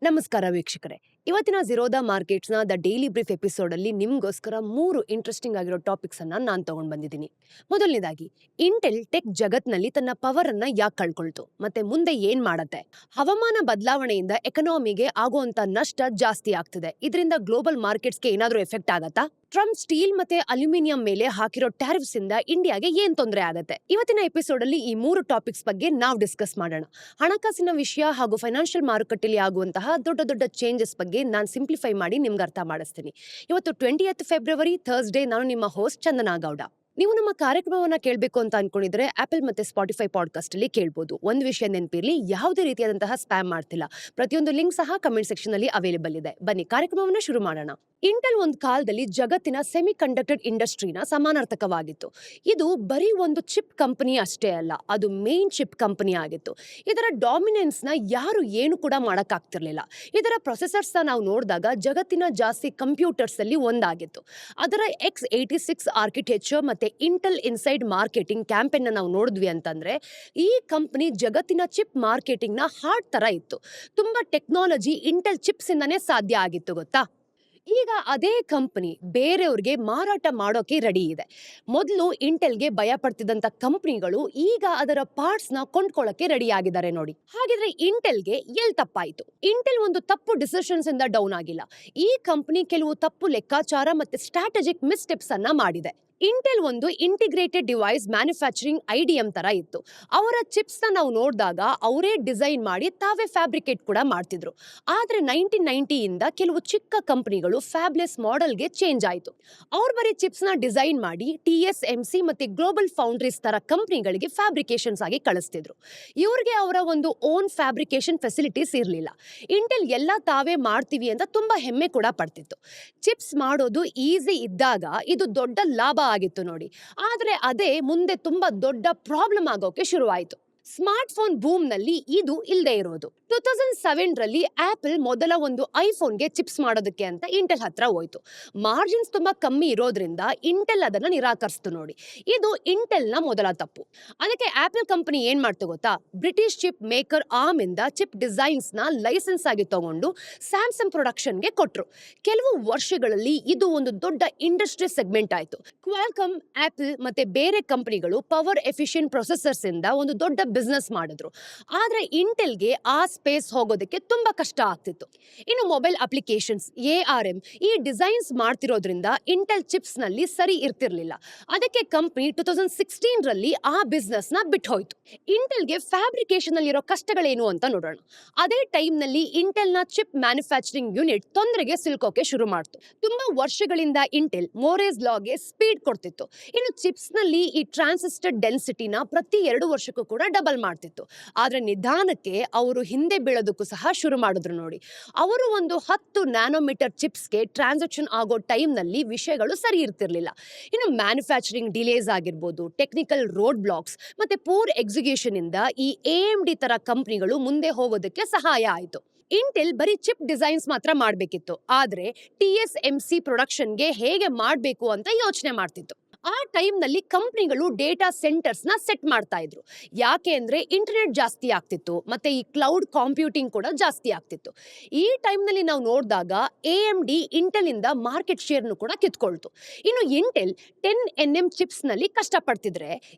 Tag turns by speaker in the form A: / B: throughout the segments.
A: ನಮಸ್ಕಾರ ವೀಕ್ಷಕರೇ. ಇವತ್ತಿನ ಝೀರೋದ ಮಾರ್ಕೆಟ್ಸ್ನ ದ ಡೈಲಿ ಬ್ರೀಫ್ ಎಪಿಸೋಡ್ ಅಲ್ಲಿ ನಿಮ್ಗೋಸ್ಕರ 3 ಇಂಟ್ರೆಸ್ಟಿಂಗ್ ಆಗಿರೋ ಟಾಪಿಕ್ಸ್ ಅನ್ನ ನಾನು ತಗೊಂಡ್ ಬಂದಿದ್ದೀನಿ. ಮೊದಲನೇದಾಗಿ, ಇಂಟೆಲ್ ಟೆಕ್ ಜಗತ್ನಲ್ಲಿ ತನ್ನ ಪವರ್ ಅನ್ನ ಯಾಕೆ ಕಳ್ಕೊಳ್ತು ಮತ್ತೆ ಮುಂದೆ ಏನ್ ಮಾಡತ್ತೆ? ಹವಾಮಾನ ಬದಲಾವಣೆಯಿಂದ ಎಕನಾಮಿಗೆ ಆಗುವಂತ ನಷ್ಟ ಜಾಸ್ತಿ ಆಗ್ತಿದೆ. ಇದರಿಂದ ಗ್ಲೋಬಲ್ ಮಾರ್ಕೆಟ್ಸ್ಗೆ ಏನಾದ್ರೂ ಎಫೆಕ್ಟ್ ಆಗತ್ತಾ? ಟ್ರಂಪ್ ಸ್ಟೀಲ್ ಮತ್ತೆ ಅಲ್ಯೂಮಿನಿಯಂ ಮೇಲೆ ಹಾಕಿರೋ ಟ್ಯಾರಿಫ್ಸ್ ಇಂದ ಇಂಡಿಯಾಗೆ ಏನ್ ತೊಂದರೆ ಆಗತ್ತೆ? ಇವತ್ತಿನ ಎಪಿಸೋಡ್ ಅಲ್ಲಿ ಈ 3 ಟಾಪಿಕ್ಸ್ ಬಗ್ಗೆ ನಾವು ಡಿಸ್ಕಸ್ ಮಾಡೋಣ. ಹಣಕಾಸಿನ ವಿಷಯ ಹಾಗೂ ಫೈನಾನ್ಷಿಯಲ್ ಮಾರುಕಟ್ಟೆಯಲ್ಲಿ ಆಗುವಂತಹ ದೊಡ್ಡ ದೊಡ್ಡ ಚೇಂಜಸ್ ಬಗ್ಗೆ ನಾನು ಸಿಂಪ್ಲಿಫೈ ಮಾಡಿ ನಿಮ್ಗೆ ಅರ್ಥ ಮಾಡಿಸ್ತೀನಿ. ಇವತ್ತು 20th ಫೆಬ್ರವರಿ ಥರ್ಸ್ಡೇ. ನಾನು ನಿಮ್ಮ ಹೋಸ್ಟ್ ಚಂದನಾ ಗೌಡ. ನೀವು ನಮ್ಮ ಕಾರ್ಯಕ್ರಮವನ್ನ ಕೇಳಬೇಕು ಅಂತ ಅನ್ಕೊಂಡಿದ್ರೆ ಆಪಲ್ ಮತ್ತೆ ಸ್ಪಾಟಿಫೈ ಪಾಡ್ಕಾಸ್ಟ್ ಅಲ್ಲಿ ಕೇಳಬಹುದು. ಒಂದು ವಿಷಯ ನೆನಪಿರ್ಲಿ, ಯಾವುದೇ ರೀತಿಯಾದಂತಹ ಸ್ಪ್ಯಾಮ್ ಮಾಡ್ತಿಲ್ಲ. ಪ್ರತಿಯೊಂದು ಲಿಂಕ್ ಸಹ ಕಮೆಂಟ್ ಸೆಕ್ಷನ್ ಅಲ್ಲಿ ಅವೈಲೇಬಲ್ ಇದೆ. ಬನ್ನಿ ಕಾರ್ಯಕ್ರಮವನ್ನ ಶುರು ಮಾಡೋಣ. ಇಂಟೆಲ್ ಒಂದು ಕಾಲದಲ್ಲಿ ಜಗತ್ತಿನ ಸೆಮಿ ಕಂಡಕ್ಟರ್ ಇಂಡಸ್ಟ್ರಿನ ಸಮಾನಾರ್ಥಕವಾಗಿತ್ತು. ಇದು ಬರೀ ಒಂದು ಚಿಪ್ ಕಂಪನಿ ಅಷ್ಟೇ ಅಲ್ಲ, ಅದು ಮೇನ್ ಚಿಪ್ ಕಂಪನಿ ಆಗಿತ್ತು. ಇದರ ಡಾಮಿನೆನ್ಸ್ ನ ಯಾರು ಏನು ಕೂಡ ಮಾಡಕ್ಕಾಗ್ತಿರ್ಲಿಲ್ಲ. ಇದರ ಪ್ರೊಸೆಸರ್ಸ್ ನಾವು ನೋಡಿದಾಗ ಜಗತ್ತಿನ ಜಾಸ್ತಿ ಕಂಪ್ಯೂಟರ್ಸ್ ಅಲ್ಲಿ ಒಂದಾಗಿತ್ತು. ಅದರ X86 ಆರ್ಕಿಟೆಕ್ಚರ್ ಮತ್ತೆ ಇಂಟೆಲ್ ಇನ್ಸೈಡ್ ಮಾರ್ಕೆಟಿಂಗ್ ಕ್ಯಾಂಪೇನ್ ನಾವು ನೋಡಿದ್ವಿ ಅಂತಂದ್ರೆ ಈ ಕಂಪನಿ ಜಗತ್ತಿನ ಚಿಪ್ ಮಾರ್ಕೆಟಿಂಗ್ ನ ಹಾರ್ಟ್ ತರ ಇತ್ತು. ತುಂಬಾ ಟೆಕ್ನಾಲಜಿ ಇಂಟೆಲ್ ಚಿಪ್ಸ್ ಇಂದಾನೇ ಸಾಧ್ಯ ಆಗಿತ್ತು, ಗೊತ್ತಾ? ಈಗ ಅದೇ ಕಂಪನಿ ಬೇರೆಯವ್ರಿಗೆ ಮಾರಾಟ ಮಾಡೋಕೆ ರೆಡಿ ಇದೆ. ಮೊದಲು ಇಂಟೆಲ್ಗೆ ಭಯ ಪಡ್ತಿದ್ದಂತ ಕಂಪನಿಗಳು ಈಗ ಅದರ ಪಾರ್ಟ್ಸ್ ನ ಕೊಂಡ್ಕೊಳ್ಳಕ್ಕೆ ರೆಡಿ ಆಗಿದ್ದಾರೆ ನೋಡಿ. ಹಾಗಿದ್ರೆ ಇಂಟೆಲ್ಗೆ ಎಲ್ ತಪ್ಪಾಯ್ತು? ಇಂಟೆಲ್ ಒಂದು ತಪ್ಪು ಡಿಸಿಷನ್ಸ್ ಇಂದ ಡೌನ್ ಆಗಿಲ್ಲ. ಈ ಕಂಪನಿ ಕೆಲವು ತಪ್ಪು ಲೆಕ್ಕಾಚಾರ ಮತ್ತೆ ಸ್ಟ್ರಾಟಜಿಕ್ ಮಿಸ್ಟೆಪ್ಸ್ ಅನ್ನ ಮಾಡಿದೆ. ಇಂಟೆಲ್ ಒಂದು ಇಂಟಿಗ್ರೇಟೆಡ್ ಡಿವೈಸ್ ಮ್ಯಾನುಫ್ಯಾಕ್ಚರಿಂಗ್ IDM ತರ ಇತ್ತು. ಅವರ ಚಿಪ್ಸ್ ನ ನಾವು ನೋಡಿದಾಗ ಅವರೇ ಡಿಸೈನ್ ಮಾಡಿ ತಾವೇ ಫ್ಯಾಬ್ರಿಕೇಟ್ ಕೂಡ ಮಾಡ್ತಿದ್ರು. ಆದ್ರೆ 1990 ಇಂದ ಕೆಲವು ಚಿಕ್ಕ ಕಂಪನಿಗಳು ಫ್ಯಾಬ್ಲೆಸ್ ಮಾಡೆಲ್ಗೆ ಚೇಂಜ್ ಆಯ್ತು. ಅವ್ರು ಬರೀ ಚಿಪ್ಸ್ ನ ಡಿಸೈನ್ ಮಾಡಿ TSMC ಮತ್ತೆ ಗ್ಲೋಬಲ್ ಫೌಂಡ್ರೀಸ್ ತರ ಕಂಪನಿಗಳಿಗೆ ಫ್ಯಾಬ್ರಿಕೇಶನ್ಸ್ ಆಗಿ ಕಳಿಸ್ತಿದ್ರು. ಇವ್ರಿಗೆ ಅವರ ಒಂದು ಓನ್ ಫ್ಯಾಬ್ರಿಕೇಶನ್ ಫೆಸಿಲಿಟೀಸ್ ಇರಲಿಲ್ಲ. ಇಂಟೆಲ್ ಎಲ್ಲ ತಾವೇ ಮಾಡ್ತೀವಿ ಅಂತ ತುಂಬಾ ಹೆಮ್ಮೆ ಕೂಡ ಪಡ್ತಿತ್ತು. ಚಿಪ್ಸ್ ಮಾಡೋದು ಈಸಿ ಇದ್ದಾಗ ಇದು ದೊಡ್ಡ ಲಾಭ ಆಗಿತ್ತು ನೋಡಿ. ಆದ್ರೆ ಅದೇ ಮುಂದೆ ತುಂಬಾ ದೊಡ್ಡ ಪ್ರಾಬ್ಲಮ್ ಆಗೋಕೆ ಶುರುವಾಯಿತು. ಸ್ಮಾರ್ಟ್ ಫೋನ್ ಬೂಮ್ ನಲ್ಲಿ ಇದು ಇಲ್ಲದೆ ಇರೋದು. 2007 ರಲ್ಲಿ ಆಪಲ್ ಮೊದಲ ಒಂದು ಐಫೋನ್ಗೆ ಚಿಪ್ಸ್ ಮಾಡೋದಕ್ಕೆ ಅಂತ ಇಂಟೆಲ್ ಹತ್ರ ಹೋಯ್ತು. ಮಾರ್ಜಿನ್ಸ್ ತುಂಬಾ ಕಮ್ಮಿ ಇರೋದ್ರಿಂದ ಇಂಟೆಲ್ ಅದನ್ನ ನಿರಾಕರಿಸ್ತು ನೋಡಿ. ಇದು ಇಂಟೆಲ್ ನ ಮೊದಲ ತಪ್ಪು. ಅದಕ್ಕೆ ಆಪಲ್ ಕಂಪನಿ ಏನ್ ಮಾಡ್ತು ಗೊತ್ತಾ? ಬ್ರಿಟಿಷ್ ಚಿಪ್ ಮೇಕರ್ ಆರ್ಮ್ ಇಂದ ಚಿಪ್ ಡಿಸೈನ್ಸ್ ನ ಲೈಸೆನ್ಸ್ ಆಗಿ ತಗೊಂಡು ಸ್ಯಾಮ್ಸಂಗ್ ಪ್ರೊಡಕ್ಷನ್ಗೆ ಕೊಟ್ರು. ಕೆಲವು ವರ್ಷಗಳಲ್ಲಿ ಇದು ಒಂದು ದೊಡ್ಡ ಇಂಡಸ್ಟ್ರಿ ಸೆಗ್ಮೆಂಟ್ ಆಯ್ತು. ಕ್ವಾಲ್ಕಾಮ್, ಆಪಲ್ ಮತ್ತೆ ಬೇರೆ ಕಂಪನಿಗಳು ಪವರ್ ಎಫಿಷಿಯಂಟ್ ಪ್ರೊಸೆಸರ್ಸ್ ಇಂದ ಒಂದು ದೊಡ್ಡ ಬಿಸ್ನೆಸ್ ಮಾಡಿದ್ರು. ಆದ್ರೆ ಇಂಟೆಲ್ಗೆ ಆ ಸ್ಪೇಸ್ ಹೋಗೋದಕ್ಕೆ ತುಂಬಾ ಕಷ್ಟ ಆಗ್ತಿತ್ತು. ಇನ್ನು ಮೊಬೈಲ್ ಅಪ್ಲಿಕೇಶನ್ಸ್, ARM ಈ ಡಿಸೈನ್ಸ್ ಮಾಡ್ತಿರೋದ್ರಿಂದ ಇಂಟೆಲ್ ಚಿಪ್ಸ್ ನಲ್ಲಿ ಸರಿ ಇರ್ತಿರ್ಲಿಲ್ಲ. ಅದಕ್ಕೆ ಕಂಪನಿ 2016 ರಲ್ಲಿ ಆ ಬಿಸ್ನೆಸ್ ನ ಬಿಟ್ಟು ಹೋಯ್ತು. ಇಂಟೆಲ್ಗೆ ಫ್ಯಾಬ್ರಿಕೇಶನ್ ಅಲ್ಲಿರೋ ಕಷ್ಟಗಳೇನು ಅಂತ ನೋಡೋಣ. ಅದೇ ಟೈಮ್ ನಲ್ಲಿ ಇಂಟೆಲ್ ನ ಚಿಪ್ ಮ್ಯಾನುಫ್ಯಾಕ್ಚರಿಂಗ್ ಯೂನಿಟ್ ತೊಂದರೆಗೆ ಸಿಲ್ಕೋಕೆ ಶುರು ಮಾಡ್ತು. ತುಂಬಾ ವರ್ಷಗಳಿಂದ ಇಂಟೆಲ್ ಮೋರೆಸ್ ಲಾಗೆ ಸ್ಪೀಡ್ ಕೊಡ್ತಿತ್ತು. ಇನ್ನು ಚಿಪ್ಸ್ ನಲ್ಲಿ ಈ ಟ್ರಾನ್ಸಿಸ್ಟರ್ ಡೆನ್ಸಿಟಿನ ಪ್ರತಿ 2 ವರ್ಷಕ್ಕೂ ಕೂಡ ಡಬಲ್ ಮಾಡ್ತಿತ್ತು. ಆದ್ರೆ ನಿಧಾನಕ್ಕೆ ಅವರು ಹಿಂದೆ ಬೀಳೋದಕ್ಕೂ ಸಹ ಶುರು ಮಾಡಿದ್ರು ನೋಡಿ. ಅವರು ಒಂದು 10 ನ್ಯಾನೋಮೀಟರ್ ಚಿಪ್ಸ್ಗೆ ಟ್ರಾನ್ಸಾಕ್ಷನ್ ಆಗೋ ಟೈಮ್ ನಲ್ಲಿ ವಿಷಯಗಳು ಸರಿ ಇರ್ತಿರ್ಲಿಲ್ಲ. ಇನ್ನು ಮ್ಯಾನುಫ್ಯಾಕ್ಚರಿಂಗ್ ಡಿಲೇಸ್ ಆಗಿರ್ಬೋದು, ಟೆಕ್ನಿಕಲ್ ರೋಡ್ ಬ್ಲಾಕ್ಸ್ ಮತ್ತೆ ಪೂರ್ ಎಕ್ಸಿಕ್ಯೂಷನ್ ಇಂದ ಈ AMD ತರ ಕಂಪನಿಗಳು ಮುಂದೆ ಹೋಗೋದಕ್ಕೆ ಸಹಾಯ ಆಯಿತು. ಇಂಟೆಲ್ ಬರೀ ಚಿಪ್ ಡಿಸೈನ್ಸ್ ಮಾತ್ರ ಮಾಡಬೇಕಿತ್ತು, ಆದ್ರೆ TSMC ಪ್ರೊಡಕ್ಷನ್ಗೆ ಹೇಗೆ ಮಾಡಬೇಕು ಅಂತ ಯೋಚನೆ ಮಾಡ್ತಿತ್ತು. ಆ ಟೈಮ್ ನಲ್ಲಿ ಕಂಪನಿಗಳು ಡೇಟಾ ಸೆಂಟರ್ಸ್ ನ ಸೆಟ್ ಮಾಡ್ತಾ ಇದ್ರು. ಯಾಕೆ ಅಂದ್ರೆ ಇಂಟರ್ನೆಟ್ ಜಾಸ್ತಿ ಆಗ್ತಿತ್ತು ಮತ್ತೆ ಈ ಕ್ಲೌಡ್ ಕಂಪ್ಯೂಟಿಂಗ್ ಕೂಡ ಜಾಸ್ತಿ ಆಗ್ತಿತ್ತು. ಈ ಟೈಮ್ ನಲ್ಲಿ ನಾವು ನೋಡಿದಾಗ AMD ಇಂಟೆಲ್ ಇಂದ ಮಾರ್ಕೆಟ್ ಶೇರ್ ಕೂಡ ಕಿತ್ಕೊಳ್ತು. ಇನ್ನು ಇಂಟೆಲ್ 10nm ಚಿಪ್ಸ್ ನಲ್ಲಿ ಕಷ್ಟಪಡ್ತಿದ್ರೆ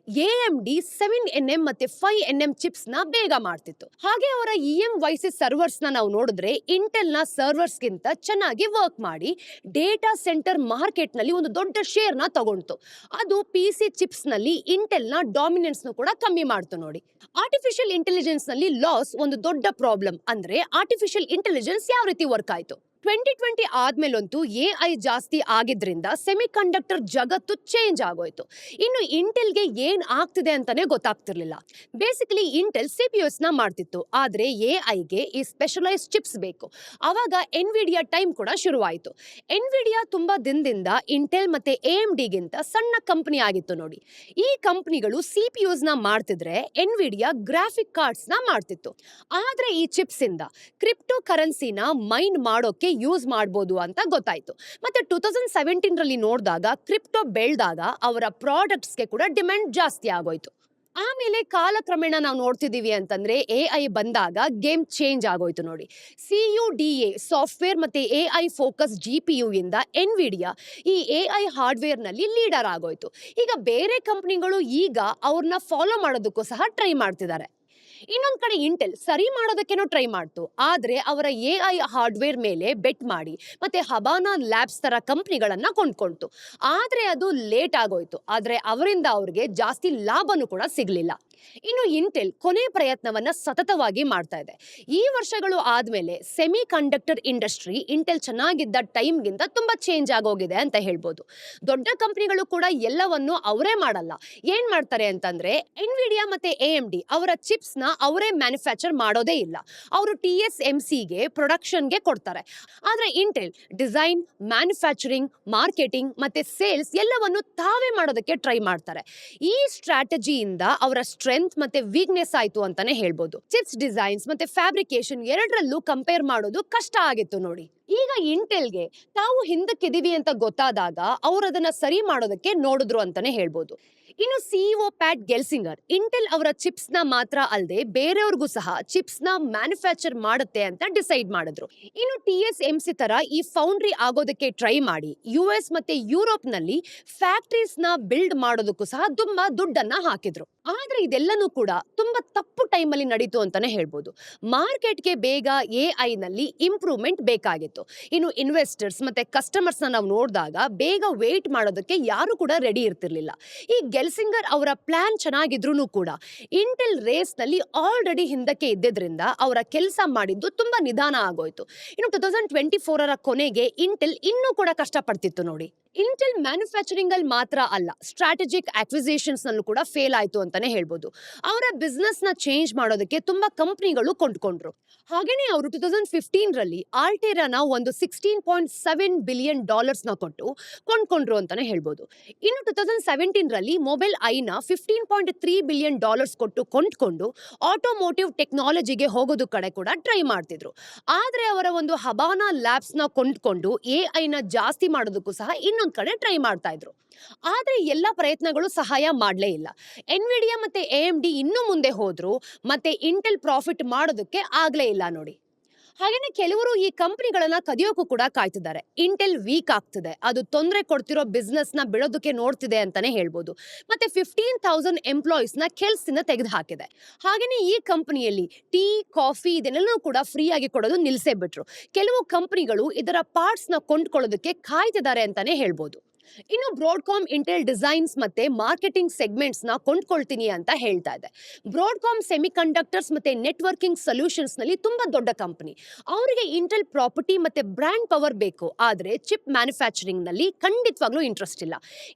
A: AMD 7nm ಮತ್ತೆ 5nm ಚಿಪ್ಸ್ ನ ಬೇಗ ಮಾಡ್ತಿತ್ತು. ಹಾಗೆ ಅವರ EMYC ಸರ್ವರ್ಸ್ ನ ನಾವು ನೋಡಿದ್ರೆ ಇಂಟೆಲ್ ನ ಸರ್ವರ್ಸ್ ಗಿಂತ ಚೆನ್ನಾಗಿ ವರ್ಕ್ ಮಾಡಿ ಡೇಟಾ ಸೆಂಟರ್ ಮಾರ್ಕೆಟ್ ನಲ್ಲಿ ಒಂದು ದೊಡ್ಡ ಶೇರ್ ನ ತಗೊಂಡು ಅದು PC ಚಿಪ್ಸ್ ನಲ್ಲಿ ಇಂಟೆಲ್ ನ ಡಾಮಿನೆನ್ಸ್ ಕೂಡ ಕಮ್ಮಿ ಮಾಡ್ತು ನೋಡಿ. ಆರ್ಟಿಫಿಷಿಯಲ್ ಇಂಟೆಲಿಜೆನ್ಸ್ ನಲ್ಲಿ ಲಾಸ್ ಒಂದು ದೊಡ್ಡ ಪ್ರಾಬ್ಲಮ್. ಅಂದ್ರೆ ಆರ್ಟಿಫಿಷಿಯಲ್ ಇಂಟೆಲಿಜೆನ್ಸ್ ಯಾವ ರೀತಿ ವರ್ಕ್ ಆಯ್ತು? 2020 ಆದ್ಮೇಲಂತೂ AI ಜಾಸ್ತಿ ಆಗಿದ್ರಿಂದ ಸೆಮಿ ಕಂಡಕ್ಟರ್ ಜಗತ್ತು ಚೇಂಜ್ ಆಗೋಯ್ತು. ಇನ್ನು ಇಂಟೆಲ್ಗೆ ಏನ್ ಆಗ್ತಿದೆ ಅಂತಾನೆ ಗೊತ್ತಾಗ್ತಿರ್ಲಿಲ್ಲ. ಬೇಸಿಕಲಿ ಇಂಟೆಲ್ CPUs ನ ಮಾಡ್ತಿತ್ತು, ಆದ್ರೆ AIಗೆ ಈ ಸ್ಪೆಷಲೈಸ್ ಚಿಪ್ಸ್ ಬೇಕು. ಅವಾಗ ಎನ್ವಿಡಿಯಾ ಟೈಮ್ ಕೂಡ ಶುರುವಾಯಿತು. ಎನ್ವಿಡಿಯಾ ತುಂಬಾ ದಿನದಿಂದ ಇಂಟೆಲ್ ಮತ್ತೆ AMD ಗಿಂತ ಸಣ್ಣ ಕಂಪನಿ ಆಗಿತ್ತು ನೋಡಿ. ಈ ಕಂಪನಿಗಳು CPUs ನ ಮಾಡ್ತಿದ್ರೆ ಎನ್ವಿಡಿಯಾ ಗ್ರಾಫಿಕ್ ಕಾರ್ಡ್ಸ್ ನ ಮಾಡ್ತಿತ್ತು. ಆದ್ರೆ ಈ ಚಿಪ್ಸ್ ಇಂದ ಕ್ರಿಪ್ಟೋ ಕರೆನ್ಸಿನ ಮೈನ್ ಮಾಡೋಕೆ ಯೂಸ್ ಮಾಡಬಹುದು ಅಂತ ಗೊತ್ತಾಯ್ತು. ಮತ್ತೆ 2017 ರಲ್ಲಿ ನೋಡಿದಾಗ ಕ್ರಿಪ್ಟೋ ಬೆಳೆದಾಗ ಅವರ ಪ್ರಾಡಕ್ಟ್ಸ್ಗೆ ಕೂಡ ಡಿಮ್ಯಾಂಡ್ ಜಾಸ್ತಿ ಆಗೋಯ್ತು. ಆಮೇಲೆ ಕಾಲಕ್ರಮೇಣ ನಾವು ನೋಡ್ತಿದ್ದೀವಿ ಅಂತಂದ್ರೆ ಎಐ ಬಂದಾಗ ಗೇಮ್ ಚೇಂಜ್ ಆಗೋಯ್ತು ನೋಡಿ. CUDA ಸಾಫ್ಟ್ವೇರ್ ಮತ್ತೆ ಎಐ ಫೋಕಸ್ GPU ಇಂದ ಎನ್ವಿಡಿಯಾ ಈ ಎಐ ಹಾರ್ಡ್ವೇರ್ನಲ್ಲಿ ಲೀಡರ್ ಆಗೋಯ್ತು. ಈಗ ಬೇರೆ ಕಂಪ್ನಿಗಳು ಈಗ ಅವ್ರನ್ನ ಫಾಲೋ ಮಾಡೋದಕ್ಕೂ ಸಹ ಟ್ರೈ ಮಾಡ್ತಿದ್ದಾರೆ. ಇನ್ನೊಂದ್ ಕಡೆ ಇಂಟೆಲ್ ಸರಿ ಮಾಡೋದಕ್ಕೇನೋ ಟ್ರೈ ಮಾಡ್ತು, ಆದ್ರೆ ಅವರ ಎಐ ಹಾರ್ಡ್ವೇರ್ ಮೇಲೆ ಬೆಟ್ ಮಾಡಿ ಮತ್ತೆ ಹಬಾನಾ ಲ್ಯಾಬ್ಸ್ ತರ ಕಂಪ್ನಿಗಳನ್ನ ಕೊಂಡ್ಕೊಳ್ತು. ಆದ್ರೆ ಅದು ಲೇಟ್ ಆಗೋಯ್ತು, ಆದ್ರೆ ಅವರಿಂದ ಅವ್ರಿಗೆ ಜಾಸ್ತಿ ಲಾಭನೂ ಕೂಡ ಸಿಗ್ಲಿಲ್ಲ. ಇನ್ನು ಇಂಟೆಲ್ ಕೊನೆ ಪ್ರಯತ್ನವನ್ನ ಸತತವಾಗಿ ಮಾಡ್ತಾ ಇದೆ. ಈ ವರ್ಷಗಳು ಆದ್ಮೇಲೆ ಸೆಮಿ ಕಂಡಕ್ಟರ್ ಇಂಡಸ್ಟ್ರಿ ಇಂಟೆಲ್ ಚೆನ್ನಾಗಿದ್ದ ಟೈಮ್ಗಿಂತ ತುಂಬಾ ಚೇಂಜ್ ಆಗೋಗಿದೆ ಅಂತ ಹೇಳ್ಬೋದು. ದೊಡ್ಡ ಕಂಪ್ನಿಗಳು ಕೂಡ ಎಲ್ಲವನ್ನು ಅವರೇ ಮಾಡಲ್ಲ. ಏನ್ ಮಾಡ್ತಾರೆ ಅಂತಂದ್ರೆ ಎನ್ವಿಡಿಯಾ ಮತ್ತೆ AMD ಅವರ ಚಿಪ್ಸ್ ನ ಅವರೇ ಮ್ಯಾನುಫ್ಯಾಕ್ಚರ್ ಮಾಡೋದೇ ಇಲ್ಲ. ಅವರು TSMCಗೆ ಪ್ರೊಡಕ್ಷನ್ಗೆ ಕೊಡ್ತಾರೆ. ಆದ್ರೆ ಇಂಟೆಲ್ ಡಿಸೈನ್, ಮ್ಯಾನುಫ್ಯಾಕ್ಚರಿಂಗ್, ಮಾರ್ಕೆಟಿಂಗ್ ಮತ್ತೆ ಸೇಲ್ಸ್ ಎಲ್ಲವನ್ನು ತಾವೇ ಮಾಡೋದಕ್ಕೆ ಟ್ರೈ ಮಾಡ್ತಾರೆ. ಈ ಸ್ಟ್ರಾಟಜಿಯಿಂದ ಅವರ ಸ್ಟ್ರೆಂತ್ ಮತ್ತೆ ವೀಕ್ನೆಸ್ ಆಯ್ತು ಅಂತಾನೆ ಹೇಳ್ಬೋದು. ಚಿಪ್ಸ್ ಡಿಸೈನ್ಸ್ ಮತ್ತೆ ಫ್ಯಾಬ್ರಿಕೇಶನ್ ಎರಡರಲ್ಲೂ ಕಂಪೇರ್ ಮಾಡೋದು ಕಷ್ಟ ಆಗಿತ್ತು ನೋಡಿ. ಈಗ ಇಂಟೆಲ್ಗೆ ತಾವು ಹಿಂದಕ್ಕಿದೀವಿ ಅಂತ ಗೊತ್ತಾದಾಗ ಅವ್ರು ಅದನ್ನ ಸರಿ ಮಾಡೋದಕ್ಕೆ ನೋಡಿದ್ರು ಅಂತಾನೆ ಹೇಳ್ಬೋದು. ಇನ್ನು CEO ಪ್ಯಾಟ್ ಗೆಲ್ಸಿಂಗರ್ ಇಂಟೆಲ್ ಅವರ ಚಿಪ್ಸ್ ನ ಮಾತ್ರ ಅಲ್ಲದೆ ಬೇರೆಯವ್ರಿಗೂ ಸಹ ಚಿಪ್ಸ್ ನ ಮ್ಯಾನುಫ್ಯಾಕ್ಚರ್ ಮಾಡುತ್ತೆ ಅಂತ ಡಿಸೈಡ್ ಮಾಡಿದ್ರು. ಇನ್ನು TSMC ತರ ಈ ಫೌಂಡ್ರಿ ಆಗೋದಕ್ಕೆ ಟ್ರೈ ಮಾಡಿ US ಮತ್ತೆ ಯುರೋಪ್ ನಲ್ಲಿ ಫ್ಯಾಕ್ಟರೀಸ್ ನ ಬಿಲ್ಡ್ ಮಾಡೋದಕ್ಕೂ ಸಹ ತುಂಬಾ ದುಡ್ಡನ್ನ ಹಾಕಿದ್ರು. ಆದ್ರೆ ಇದೆಲ್ಲನೂ ಕೂಡ ತುಂಬಾ ತಪ್ಪು ಟೈಮ್ ಅಲ್ಲಿ ನಡೀತು ಅಂತಾನೆ ಹೇಳ್ಬೋದು. ಮಾರ್ಕೆಟ್ಗೆ ಬೇಗ ಎಐ ನಲ್ಲಿ ಇಂಪ್ರೂವ್ಮೆಂಟ್ ಬೇಕಾಗಿತ್ತು. ಇನ್ನು ಇನ್ವೆಸ್ಟರ್ಸ್ ಮತ್ತೆ ಕಸ್ಟಮರ್ಸ್ ನಾವು ನೋಡಿದಾಗ ಬೇಗ ವೇಟ್ ಮಾಡೋದಕ್ಕೆ ಯಾರು ಕೂಡ ರೆಡಿ ಇರ್ತಿರ್ಲಿಲ್ಲ. ಈ ಗೆಲ್ಸಿಂಗರ್ ಅವರ ಪ್ಲಾನ್ ಚೆನ್ನಾಗಿದ್ರು ಕೂಡ ಇಂಟೆಲ್ ರೇಸ್ ನಲ್ಲಿ ಆಲ್ರೆಡಿ ಹಿಂದಕ್ಕೆ ಇದ್ದಿದ್ರಿಂದ ಅವರ ಕೆಲಸ ಮಾಡಿದ್ದು ತುಂಬಾ ನಿಧಾನ ಆಗೋಯ್ತು. ಇನ್ನು 2024 ಕೊನೆಗೆ ಇಂಟೆಲ್ ಇನ್ನೂ ಕೂಡ ಕಷ್ಟಪಡ್ತಿತ್ತು ನೋಡಿ. ಇಂಟೆಲ್ ಮ್ಯಾನುಫ್ಯಾಕ್ಚರಿಂಗ್ ಅಲ್ಲಿ ಮಾತ್ರ ಅಲ್ಲ, ಸ್ಟ್ರಾಟಜಿಕ್ ಅಕ್ವಿಸಿಷನ್ಸ್ ನಲ್ಲೂ ಕೂಡ ಫೇಲ್ ಆಯ್ತು ಅಂತಾನೆ ಹೇಳ್ಬೋದು. ಅವರ ಬಿಸ್ನೆಸ್ ನ ಚೇಂಜ್ ಮಾಡೋದಕ್ಕೆ ತುಂಬಾ ಕಂಪನಿಗಳು ಕೊಂಡ್ಕೊಂಡ್ರು. ಹಾಗೇನೆ ಅವರು 2015 ಆಲ್ಟೇರಾನ ಒಂದು $16.7 billion ನ ಕೊಟ್ಟು ಕೊಂಡ್ಕೊಂಡ್ರು ಅಂತಾನೆ ಹೇಳ್ಬೋದು. ಇನ್ನು 2017 ಮೊಬೈಲ್ ಐನ $15.3 billion ಕೊಟ್ಟು ಕೊಂಡ್ಕೊಂಡು ಆಟೋಮೋಟಿವ್ ಟೆಕ್ನಾಲಜಿಗೆ ಹೋಗೋದು ಕಡೆ ಕೂಡ ಟ್ರೈ ಮಾಡ್ತಿದ್ರು. ಆದ್ರೆ ಅವರ ಒಂದು ಹಬಾನಾ ಲ್ಯಾಬ್ಸ್ ನ ಕೊಂಡ್ಕೊಂಡು ಎಐ ನ ಜಾಸ್ತಿ ಮಾಡೋದಕ್ಕೂ ಸಹ ಇನ್ನೊಂದ್ ಕಡೆ ಟ್ರೈ ಮಾಡ್ತಾ ಇದ್ರು. ಆದ್ರೆ ಎಲ್ಲ ಪ್ರಯತ್ನಗಳು ಸಹಾಯ ಮಾಡ್ಲೇ ಇಲ್ಲ. ಎನ್ವಿಡಿಯಾ ಮತ್ತೆ AMD ಇನ್ನೂ ಮುಂದೆ ಹೋದ್ರು, ಮತ್ತೆ ಇಂಟೆಲ್ ಪ್ರಾಫಿಟ್ ಮಾಡೋದಕ್ಕೆ ಆಗ್ಲೇ ಇಲ್ಲ ನೋಡಿ. ಹಾಗೇನೆ ಕೆಲವರು ಈ ಕಂಪನಿಗಳನ್ನ ಕದಿಯೋಕು ಕೂಡ ಕಾಯ್ತಿದ್ದಾರೆ. ಇಂಟೆಲ್ ವೀಕ್ ಆಗ್ತಿದೆ, ಅದು ತೊಂದರೆ ಕೊಡ್ತಿರೋ ಬಿಸ್ನೆಸ್ ನ ಬಿಡೋದಕ್ಕೆ ನೋಡ್ತಿದೆ ಅಂತಾನೆ ಹೇಳ್ಬೋದು. ಮತ್ತೆ 15,000 ಎಂಪ್ಲಾಯೀಸ್ ನ ಕೆಲ್ಸದಿಂದ ತೆಗೆದು ಹಾಕಿದೆ. ಹಾಗೇನೆ ಈ ಕಂಪನಿಯಲ್ಲಿ ಟೀ, ಕಾಫಿ ಇದನ್ನೆಲ್ಲೂ ಕೂಡ ಫ್ರೀ ಆಗಿ ಕೊಡೋದು ನಿಲ್ಸೇ ಬಿಟ್ರು. ಕೆಲವು ಕಂಪನಿಗಳು ಇದರ ಪಾರ್ಟ್ಸ್ ನ ಕೊಂಡ್ಕೊಳ್ಳೋದಕ್ಕೆ ಕಾಯ್ತಿದ್ದಾರೆ ಅಂತಾನೆ ಹೇಳ್ಬೋದು. ಇನ್ನು ಬ್ರಾಡ್ಕಾಮ್ ಇಂಟೆಲ್ ಡಿಸೈನ್ಸ್ ಮತ್ತೆ ಮಾರ್ಕೆಟಿಂಗ್ ಸೆಗ್ಮೆಂಟ್ಸ್ ನ ಕೊಂಡ್ಕೊಳ್ತೀನಿ ಅಂತ ಹೇಳ್ತಾ ಇದೆ. ಬ್ರಾಡ್ಕಾಮ್ ಸೆಮಿಕಂಡಕ್ಟರ್ಸ್ ಮತ್ತೆ ನೆಟ್ವರ್ಕಿಂಗ್ ಸೊಲ್ಯೂಷನ್ಸ್ ನಲ್ಲಿ ತುಂಬಾ ದೊಡ್ಡ ಕಂಪನಿ. ಅವರಿಗೆ ಇಂಟೆಲ್ ಪ್ರಾಪರ್ಟಿ ಮತ್ತೆ ಬ್ರ್ಯಾಂಡ್ ಪವರ್ ಬೇಕು, ಆದ್ರೆ ಚಿಪ್ ಮ್ಯಾನುಫ್ಯಾಕ್ಚರಿಂಗ್ ನಲ್ಲಿ ಖಂಡಿತವಾಗ್ಲೂ ಇಂಟ್ರೆಸ್ಟ್ ಇಲ್ಲ.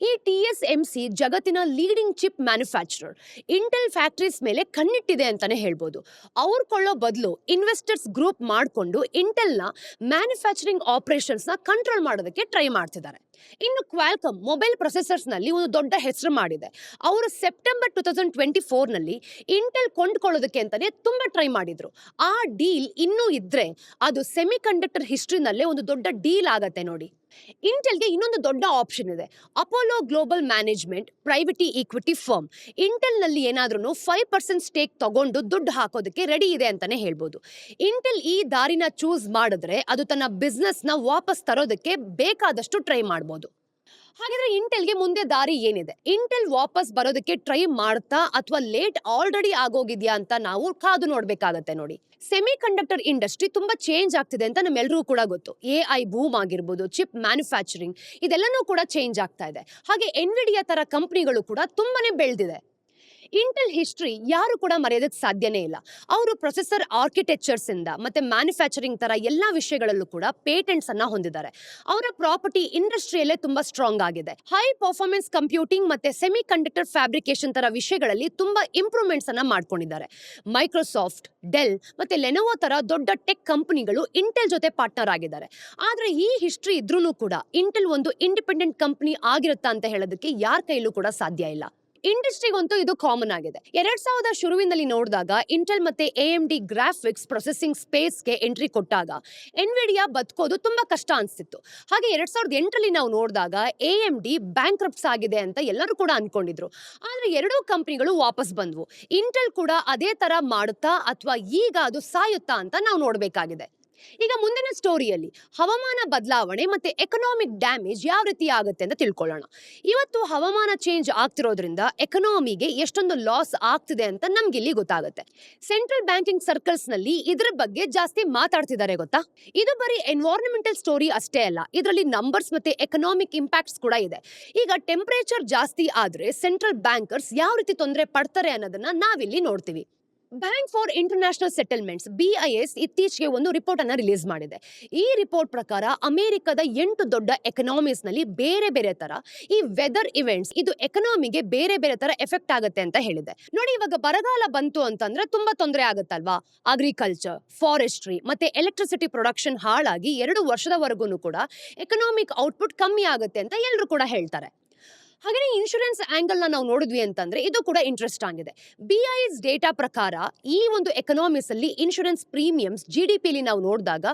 A: ಈ TSMC ಜಗತ್ತಿನ leading chip manufacturer. Intel factories ಮೇಲೆ ಕಣ್ಣಿಟ್ಟಿದೆ ಅಂತಾನೆ ಹೇಳ್ಬೋದು. ಅವ್ರು ಕೊಳ್ಳೋ ಬದಲು ಇನ್ವೆಸ್ಟರ್ಸ್ ಗ್ರೂಪ್ ಮಾಡಿಕೊಂಡು ಇಂಟೆಲ್ ನ ಮ್ಯಾನುಫ್ಯಾಕ್ಚರಿಂಗ್ ಆಪರೇಷನ್ಸ್ ನ ಕಂಟ್ರೋಲ್ ಮಾಡೋದಕ್ಕೆ ಟ್ರೈ ಮಾಡ್ತಿದ್ದಾರೆ. ಇನ್ನು ಕ್ವಾಲ್ಕಮ್ ಮೊಬೈಲ್ ಪ್ರೊಸೆಸರ್ಸ್ ನಲ್ಲಿ ಒಂದು ದೊಡ್ಡ ಹೆಸರು ಮಾಡಿದೆ. ಅವರು ಸೆಪ್ಟೆಂಬರ್ 2024 ಇಂಟೆಲ್ ಕೊಂಡ್ಕೊಳ್ಳೋದಕ್ಕೆ ಅಂತಾನೆ ತುಂಬಾ ಟ್ರೈ ಮಾಡಿದ್ರು. ಆ ಡೀಲ್ ಇನ್ನೂ ಇದ್ರೆ ಅದು ಸೆಮಿ ಕಂಡಕ್ಟರ್ ಹಿಸ್ಟ್ರಿನಲ್ಲೇ ಒಂದು ದೊಡ್ಡ ಡೀಲ್ ಆಗತ್ತೆ ನೋಡಿ. ಇಂಟೆಲ್ಗೆ ಇನ್ನೊಂದು ದೊಡ್ಡ ಆಪ್ಷನ್ ಇದೆ, Apollo global management private equity firm. Intel ನಲ್ಲಿ ಏನಾದ್ರೂ 5% ಸ್ಟೇಕ್ ತಗೊಂಡು ದುಡ್ಡು ಹಾಕೋದಕ್ಕೆ ರೆಡಿ ಇದೆ ಅಂತಾನೆ ಹೇಳ್ಬೋದು. ಇಂಟೆಲ್ ಈ ದಾರಿನ ಚೂಸ್ ಮಾಡಿದ್ರೆ ಅದು ತನ್ನ ಬಿಸ್ನೆಸ್ ನ ವಾಪಸ್ ತರೋದಕ್ಕೆ ಬೇಕಾದಷ್ಟು ಟ್ರೈ ಮಾಡಬಹುದು. ಹಾಗಿದ್ರೆ ಇಂಟೆಲ್ಗೆ ಮುಂದೆ ದಾರಿ ಏನಿದೆ? ಇಂಟೆಲ್ ವಾಪಸ್ ಬರೋದಕ್ಕೆ ಟ್ರೈ ಮಾಡ್ತಾ ಅಥವಾ ಲೇಟ್ ಆಲ್ರೆಡಿ ಆಗೋಗಿದ್ಯಾ ಅಂತ ನಾವು ಕಾದು ನೋಡ್ಬೇಕಾಗತ್ತೆ ನೋಡಿ. ಸೆಮಿ ಕಂಡಕ್ಟರ್ ಇಂಡಸ್ಟ್ರಿ ತುಂಬಾ ಚೇಂಜ್ ಆಗ್ತಿದೆ ಅಂತ ನಮ್ಮೆಲ್ಲರೂ ಕೂಡ ಗೊತ್ತು. ಎಐ ಬೂಮ್ ಆಗಿರ್ಬೋದು, ಚಿಪ್ ಮ್ಯಾನುಫ್ಯಾಕ್ಚರಿಂಗ್ ಇದೆಲ್ಲನೂ ಕೂಡ ಚೇಂಜ್ ಆಗ್ತಾ ಇದೆ. ಹಾಗೆ ಎನ್ವಿಡಿಯಾ ತರ ಕಂಪನಿಗಳು ಕೂಡ ತುಂಬಾನೇ ಬೆಳೆದಿದೆ. ಇಂಟೆಲ್ ಹಿಸ್ಟ್ರಿ ಯಾರು ಕೂಡ ಮರೆಯೋದಕ್ಕೆ ಸಾಧ್ಯನೇ ಇಲ್ಲ. ಅವರು ಪ್ರೊಸೆಸರ್ ಆರ್ಕಿಟೆಕ್ಚರ್ಸ್ ಇಂದ ಮತ್ತೆ ಮ್ಯಾನುಫ್ಯಾಕ್ಚರಿಂಗ್ ತರ ಎಲ್ಲಾ ವಿಷಯಗಳಲ್ಲೂ ಕೂಡ ಪೇಟೆಂಟ್ಸ್ ಅನ್ನ ಹೊಂದಿದ್ದಾರೆ. ಅವರ ಪ್ರಾಪರ್ಟಿ ಇಂಡಸ್ಟ್ರಿಯಲ್ಲೇ ತುಂಬಾ ಸ್ಟ್ರಾಂಗ್ ಆಗಿದೆ. ಹೈ ಪರ್ಫಾರ್ಮೆನ್ಸ್ ಕಂಪ್ಯೂಟಿಂಗ್ ಮತ್ತೆ ಸೆಮಿ ಕಂಡಕ್ಟರ್ ಫ್ಯಾಬ್ರಿಕೇಶನ್ ತರ ವಿಷಯಗಳಲ್ಲಿ ತುಂಬಾ ಇಂಪ್ರೂವ್ಮೆಂಟ್ಸ್ ಅನ್ನ ಮಾಡ್ಕೊಂಡಿದ್ದಾರೆ. ಮೈಕ್ರೋಸಾಫ್ಟ್, ಡೆಲ್ ಮತ್ತೆ ಲೆನೋವೋ ತರ ದೊಡ್ಡ ಟೆಕ್ ಕಂಪನಿಗಳು ಇಂಟೆಲ್ ಜೊತೆ ಪಾರ್ಟ್ನರ್ ಆಗಿದ್ದಾರೆ. ಆದ್ರೆ ಈ ಹಿಸ್ಟ್ರಿ ಇದ್ರೂ ಕೂಡ ಇಂಟೆಲ್ ಒಂದು ಇಂಡಿಪೆಂಡೆಂಟ್ ಕಂಪನಿ ಆಗಿರುತ್ತಾ ಅಂತ ಹೇಳೋದಕ್ಕೆ ಯಾರ ಕೈಲೂ ಕೂಡ ಸಾಧ್ಯ ಇಲ್ಲ. ಇಂಡಸ್ಟ್ರಿಗಂತೂ ಇದು ಕಾಮನ್ ಆಗಿದೆ. 2000 ಶುರುವಿನಲ್ಲಿ ನೋಡಿದಾಗ ಇಂಟೆಲ್ ಮತ್ತೆ AMD ಗ್ರಾಫಿಕ್ಸ್ ಪ್ರೊಸೆಸಿಂಗ್ ಸ್ಪೇಸ್ಗೆ ಎಂಟ್ರಿ ಕೊಟ್ಟಾಗ ಎನ್ವಿಡಿಯಾ ಬದುಕೋದು ತುಂಬಾ ಕಷ್ಟ ಅನ್ಸ್ತಿತ್ತು. ಹಾಗೆ 2008ರಲ್ಲಿ ನಾವು ನೋಡಿದಾಗ AMD ಬ್ಯಾಂಕ್ರಪ್ಟ್ಸ್ ಆಗಿದೆ ಅಂತ ಎಲ್ಲರೂ ಕೂಡ ಅನ್ಕೊಂಡಿದ್ರು. ಆದ್ರೆ ಎರಡೂ ಕಂಪನಿಗಳು ವಾಪಸ್ ಬಂದ್ವು. ಇಂಟೆಲ್ ಕೂಡ ಅದೇ ತರ ಮಾಡುತ್ತಾ ಅಥವಾ ಈಗ ಅದು ಸಾಯುತ್ತಾ ಅಂತ ನಾವು ನೋಡ್ಬೇಕಾಗಿದೆ. ಈಗ ಮುಂದಿನ ಸ್ಟೋರಿಯಲ್ಲಿ ಹವಾಮಾನ ಬದಲಾವಣೆ ಮತ್ತೆ ಎಕನಾಮಿಕ್ ಡ್ಯಾಮೇಜ್ ಯಾವ ರೀತಿ ಆಗುತ್ತೆ ಅಂತ ತಿಳ್ಕೊಳ್ಳೋಣ. ಇವತ್ತು ಹವಾಮಾನ ಚೇಂಜ್ ಆಗ್ತಿರೋದ್ರಿಂದ ಎಕನಾಮಿಗೆ ಎಷ್ಟೊಂದು ಲಾಸ್ ಆಗ್ತಿದೆ ಅಂತ ನಮ್ಗೆ ಇಲ್ಲಿ ಗೊತ್ತಾಗುತ್ತೆ. ಸೆಂಟ್ರಲ್ ಬ್ಯಾಂಕಿಂಗ್ ಸರ್ಕಲ್ಸ್ ನಲ್ಲಿ ಇದ್ರ ಬಗ್ಗೆ ಜಾಸ್ತಿ ಮಾತಾಡ್ತಿದ್ದಾರೆ ಗೊತ್ತಾ. ಇದು ಬರೀ ಎನ್ವೈರನ್ಮೆಂಟಲ್ ಸ್ಟೋರಿ ಅಷ್ಟೇ ಅಲ್ಲ, ಇದರಲ್ಲಿ ನಂಬರ್ಸ್ ಮತ್ತೆ ಎಕನಾಮಿಕ್ ಇಂಪ್ಯಾಕ್ಟ್ಸ್ ಕೂಡ ಇದೆ. ಈಗ ಟೆಂಪರೇಚರ್ ಜಾಸ್ತಿ ಆದ್ರೆ ಸೆಂಟ್ರಲ್ ಬ್ಯಾಂಕರ್ಸ್ ಯಾವ ರೀತಿ ತೊಂದರೆ ಪಡ್ತಾರೆ ಅನ್ನೋದನ್ನ ನಾವಿಲ್ಲಿ ನೋಡ್ತೀವಿ. Bank for international settlements BIS ಇತ್ತೀಚೆಗೆ ಒಂದು ರಿಪೋರ್ಟ್ ಅನ್ನ ರಿಲೀಸ್ ಮಾಡಿದೆ. ಈ ರಿಪೋರ್ಟ್ ಪ್ರಕಾರ ಅಮೆರಿಕದ 8 ದೊಡ್ಡ ಎಕನಾಮೀಸ್ ನಲ್ಲಿ ಬೇರೆ ಬೇರೆ ತರ ಈ ವೆದರ್ ಇವೆಂಟ್ಸ್ ಇದು ಎಕನಾಮಿಗೆ ಬೇರೆ ಬೇರೆ ತರ ಎಫೆಕ್ಟ್ ಆಗುತ್ತೆ ಅಂತ ಹೇಳಿದೆ. ನೋಡಿ, ಇವಾಗ ಬರಗಾಲ ಬಂತು ಅಂತಂದ್ರೆ ತುಂಬಾ ತೊಂದರೆ ಆಗುತ್ತಲ್ವಾ. ಅಗ್ರಿಕಲ್ಚರ್, ಫಾರೆಸ್ಟ್ರಿ ಮತ್ತೆ ಎಲೆಕ್ಟ್ರಿಸಿಟಿ ಪ್ರೊಡಕ್ಷನ್ ಹಾಳಾಗಿ 2 ವರ್ಷದವರೆಗೂ ಕೂಡ ಎಕನಾಮಿಕ್ ಔಟ್ಪುಟ್ ಕಮ್ಮಿ ಆಗುತ್ತೆ ಅಂತ ಎಲ್ಲರೂ ಕೂಡ ಹೇಳ್ತಾರೆ. ಹಾಗೆ ಇನ್ಶೂರೆನ್ಸ್ ಆಂಗಲ್ ನಾವು ನೋಡಿದ್ವಿ ಅಂತಂದ್ರೆ ಇದು ಕೂಡ ಇಂಟ್ರೆಸ್ಟ್ ಆಗಿದೆ. BIS ಡೇಟಾ ಪ್ರಕಾರ ಈ ಒಂದು ಎಕನಾಮಿಸ್ ಅಲ್ಲಿ ಇನ್ಶೂರೆನ್ಸ್ ಪ್ರೀಮಿಯಮ್ಸ್ GDP ನಾವು ನೋಡಿದಾಗ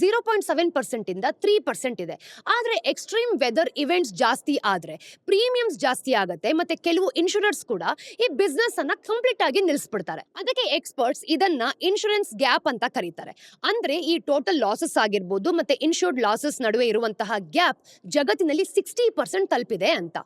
A: 0.7% ಇಂದ 3% ಇದೆ. ಆದ್ರೆ ಎಕ್ಸ್ಟ್ರೀಮ್ ವೆದರ್ ಇವೆಂಟ್ಸ್ ಜಾಸ್ತಿ ಆದ್ರೆ ಪ್ರೀಮಿಯಮ್ಸ್ ಜಾಸ್ತಿ ಆಗುತ್ತೆ ಮತ್ತೆ ಕೆಲವು ಇನ್ಶೂರರ್ಸ್ ಕೂಡ ಈ ಬಿಸ್ನೆಸ್ ಅನ್ನ ಕಂಪ್ಲೀಟ್ ಆಗಿ ನಿಲ್ಲಿಸ್ಬಿಡ್ತಾರೆ. ಅದಕ್ಕೆ ಎಕ್ಸ್ಪರ್ಟ್ಸ್ ಇದನ್ನ ಇನ್ಶೂರೆನ್ಸ್ ಗ್ಯಾಪ್ ಅಂತ ಕರೀತಾರೆ. ಅಂದ್ರೆ ಈ ಟೋಟಲ್ ಲಾಸಸ್ ಆಗಿರ್ಬೋದು ಮತ್ತೆ ಇನ್ಶೂರ್ಡ್ ಲಾಸಸ್ ನಡುವೆ ಇರುವಂತಹ ಗ್ಯಾಪ್ ಜಗತ್ತಿನಲ್ಲಿ 60% ತಲುಪಿದೆ ಅಂತ.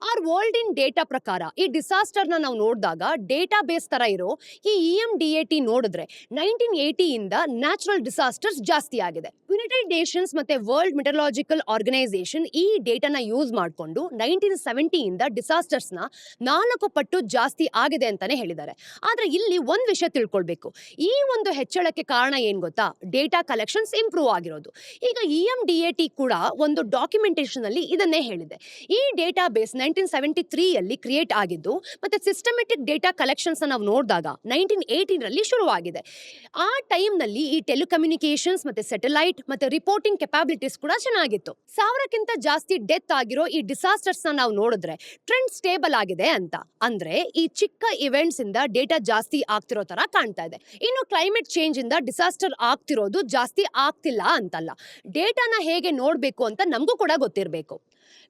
A: ಆರ್ ವರ್ಲ್ಡ್ ಇನ್ ಡೇಟಾ ಪ್ರಕಾರ ಈ ಡಿಸಾಸ್ಟರ್ ನಾವು ನೋಡಿದಾಗ ಡೇಟಾ ಬೇಸ್ ತರ ಇರೋ ಈ EMDAT ನೋಡಿದ್ರೆ 1980 ಇಂದ ನ್ಯಾಚುರಲ್ ಡಿಸಾಸ್ಟರ್ಸ್ ಜಾಸ್ತಿ ಆಗಿದೆ. ಯುನೈಟೆಡ್ ನೇಷನ್ಸ್ ಮತ್ತೆ ವರ್ಲ್ಡ್ ಮೆಟೆರಲಾಜಿಕಲ್ ಆರ್ಗನೈಸೇಷನ್ ಈ ಡೇಟಾನ ಯೂಸ್ ಮಾಡಿಕೊಂಡು 1970 ಇಂದ ಡಿಸಾಸ್ಟರ್ಸ್ ನ 4 ಪಟ್ಟು ಜಾಸ್ತಿ ಆಗಿದೆ ಅಂತಾನೆ ಹೇಳಿದ್ದಾರೆ. ಆದ್ರೆ ಇಲ್ಲಿ ಒಂದ್ ವಿಷಯ ತಿಳ್ಕೊಳ್ಬೇಕು, ಈ ಒಂದು ಹೆಚ್ಚಳಕ್ಕೆ ಕಾರಣ ಏನ್ ಗೊತ್ತಾ, ಡೇಟಾ ಕಲೆಕ್ಷನ್ಸ್ ಇಂಪ್ರೂವ್ ಆಗಿರೋದು. ಈಗ EMDAT ಕೂಡ ಒಂದು ಡಾಕ್ಯುಮೆಂಟೇಶನ್ ಅಲ್ಲಿ ಇದನ್ನೇ ಹೇಳಿದೆ. ಈ ಡೇಟಾ ಬೇಸ್ 1973ಯಲ್ಲಿ ಕ್ರಿಯೇಟ್ ಆಗಿದ್ದು ಮತ್ತೆ ಸಿಸ್ಟಮೆಟಿಕ್ ಡೇಟಾ ಕಲೆಕ್ಷನ್ಸ್ ನಾವು ನೋಡಿದಾಗ 1980ರಲ್ಲಿ ಶುರುವಾಗಿದೆ. ಆ ಟೈಮ್ ನಲ್ಲಿ ಈ ಟೆಲಿಕಮ್ಯುನಿಕೇಶನ್ಸ್ ಮತ್ತೆ ಸ್ಯಾಟಲೈಟ್ ಮತ್ತೆ ರಿಪೋರ್ಟಿಂಗ್ ಕೆಪಾಬಿಲಿಟೀಸ್ ಕೂಡ ಚೆನ್ನಾಗಿತ್ತು. 1000ಕ್ಕಿಂತ ಜಾಸ್ತಿ ಡೆತ್ ಆಗಿರೋ ಈ ಡಿಸಾಸ್ಟರ್ಸ್ ನಾವು ನೋಡಿದ್ರೆ ಟ್ರೆಂಡ್ ಸ್ಟೇಬಲ್ ಆಗಿದೆ ಅಂತ. ಅಂದ್ರೆ ಈ ಚಿಕ್ಕ ಇವೆಂಟ್ಸ್ ಇಂದ ಡೇಟಾ ಜಾಸ್ತಿ ಆಗ್ತಿರೋ ತರ ಕಾಣ್ತಾ ಇದೆ. ಇನ್ನು ಕ್ಲೈಮೇಟ್ ಚೇಂಜ್ ಇಂದ ಡಿಸಾಸ್ಟರ್ ಆಗ್ತಿರೋದು ಜಾಸ್ತಿ ಆಗ್ತಿಲ್ಲ ಅಂತಲ್ಲ. ಡೇಟಾನ ಹೇಗೆ ನೋಡ್ಬೇಕು ಅಂತ ನಮಗೂ ಕೂಡ ಗೊತ್ತಿರಬೇಕು.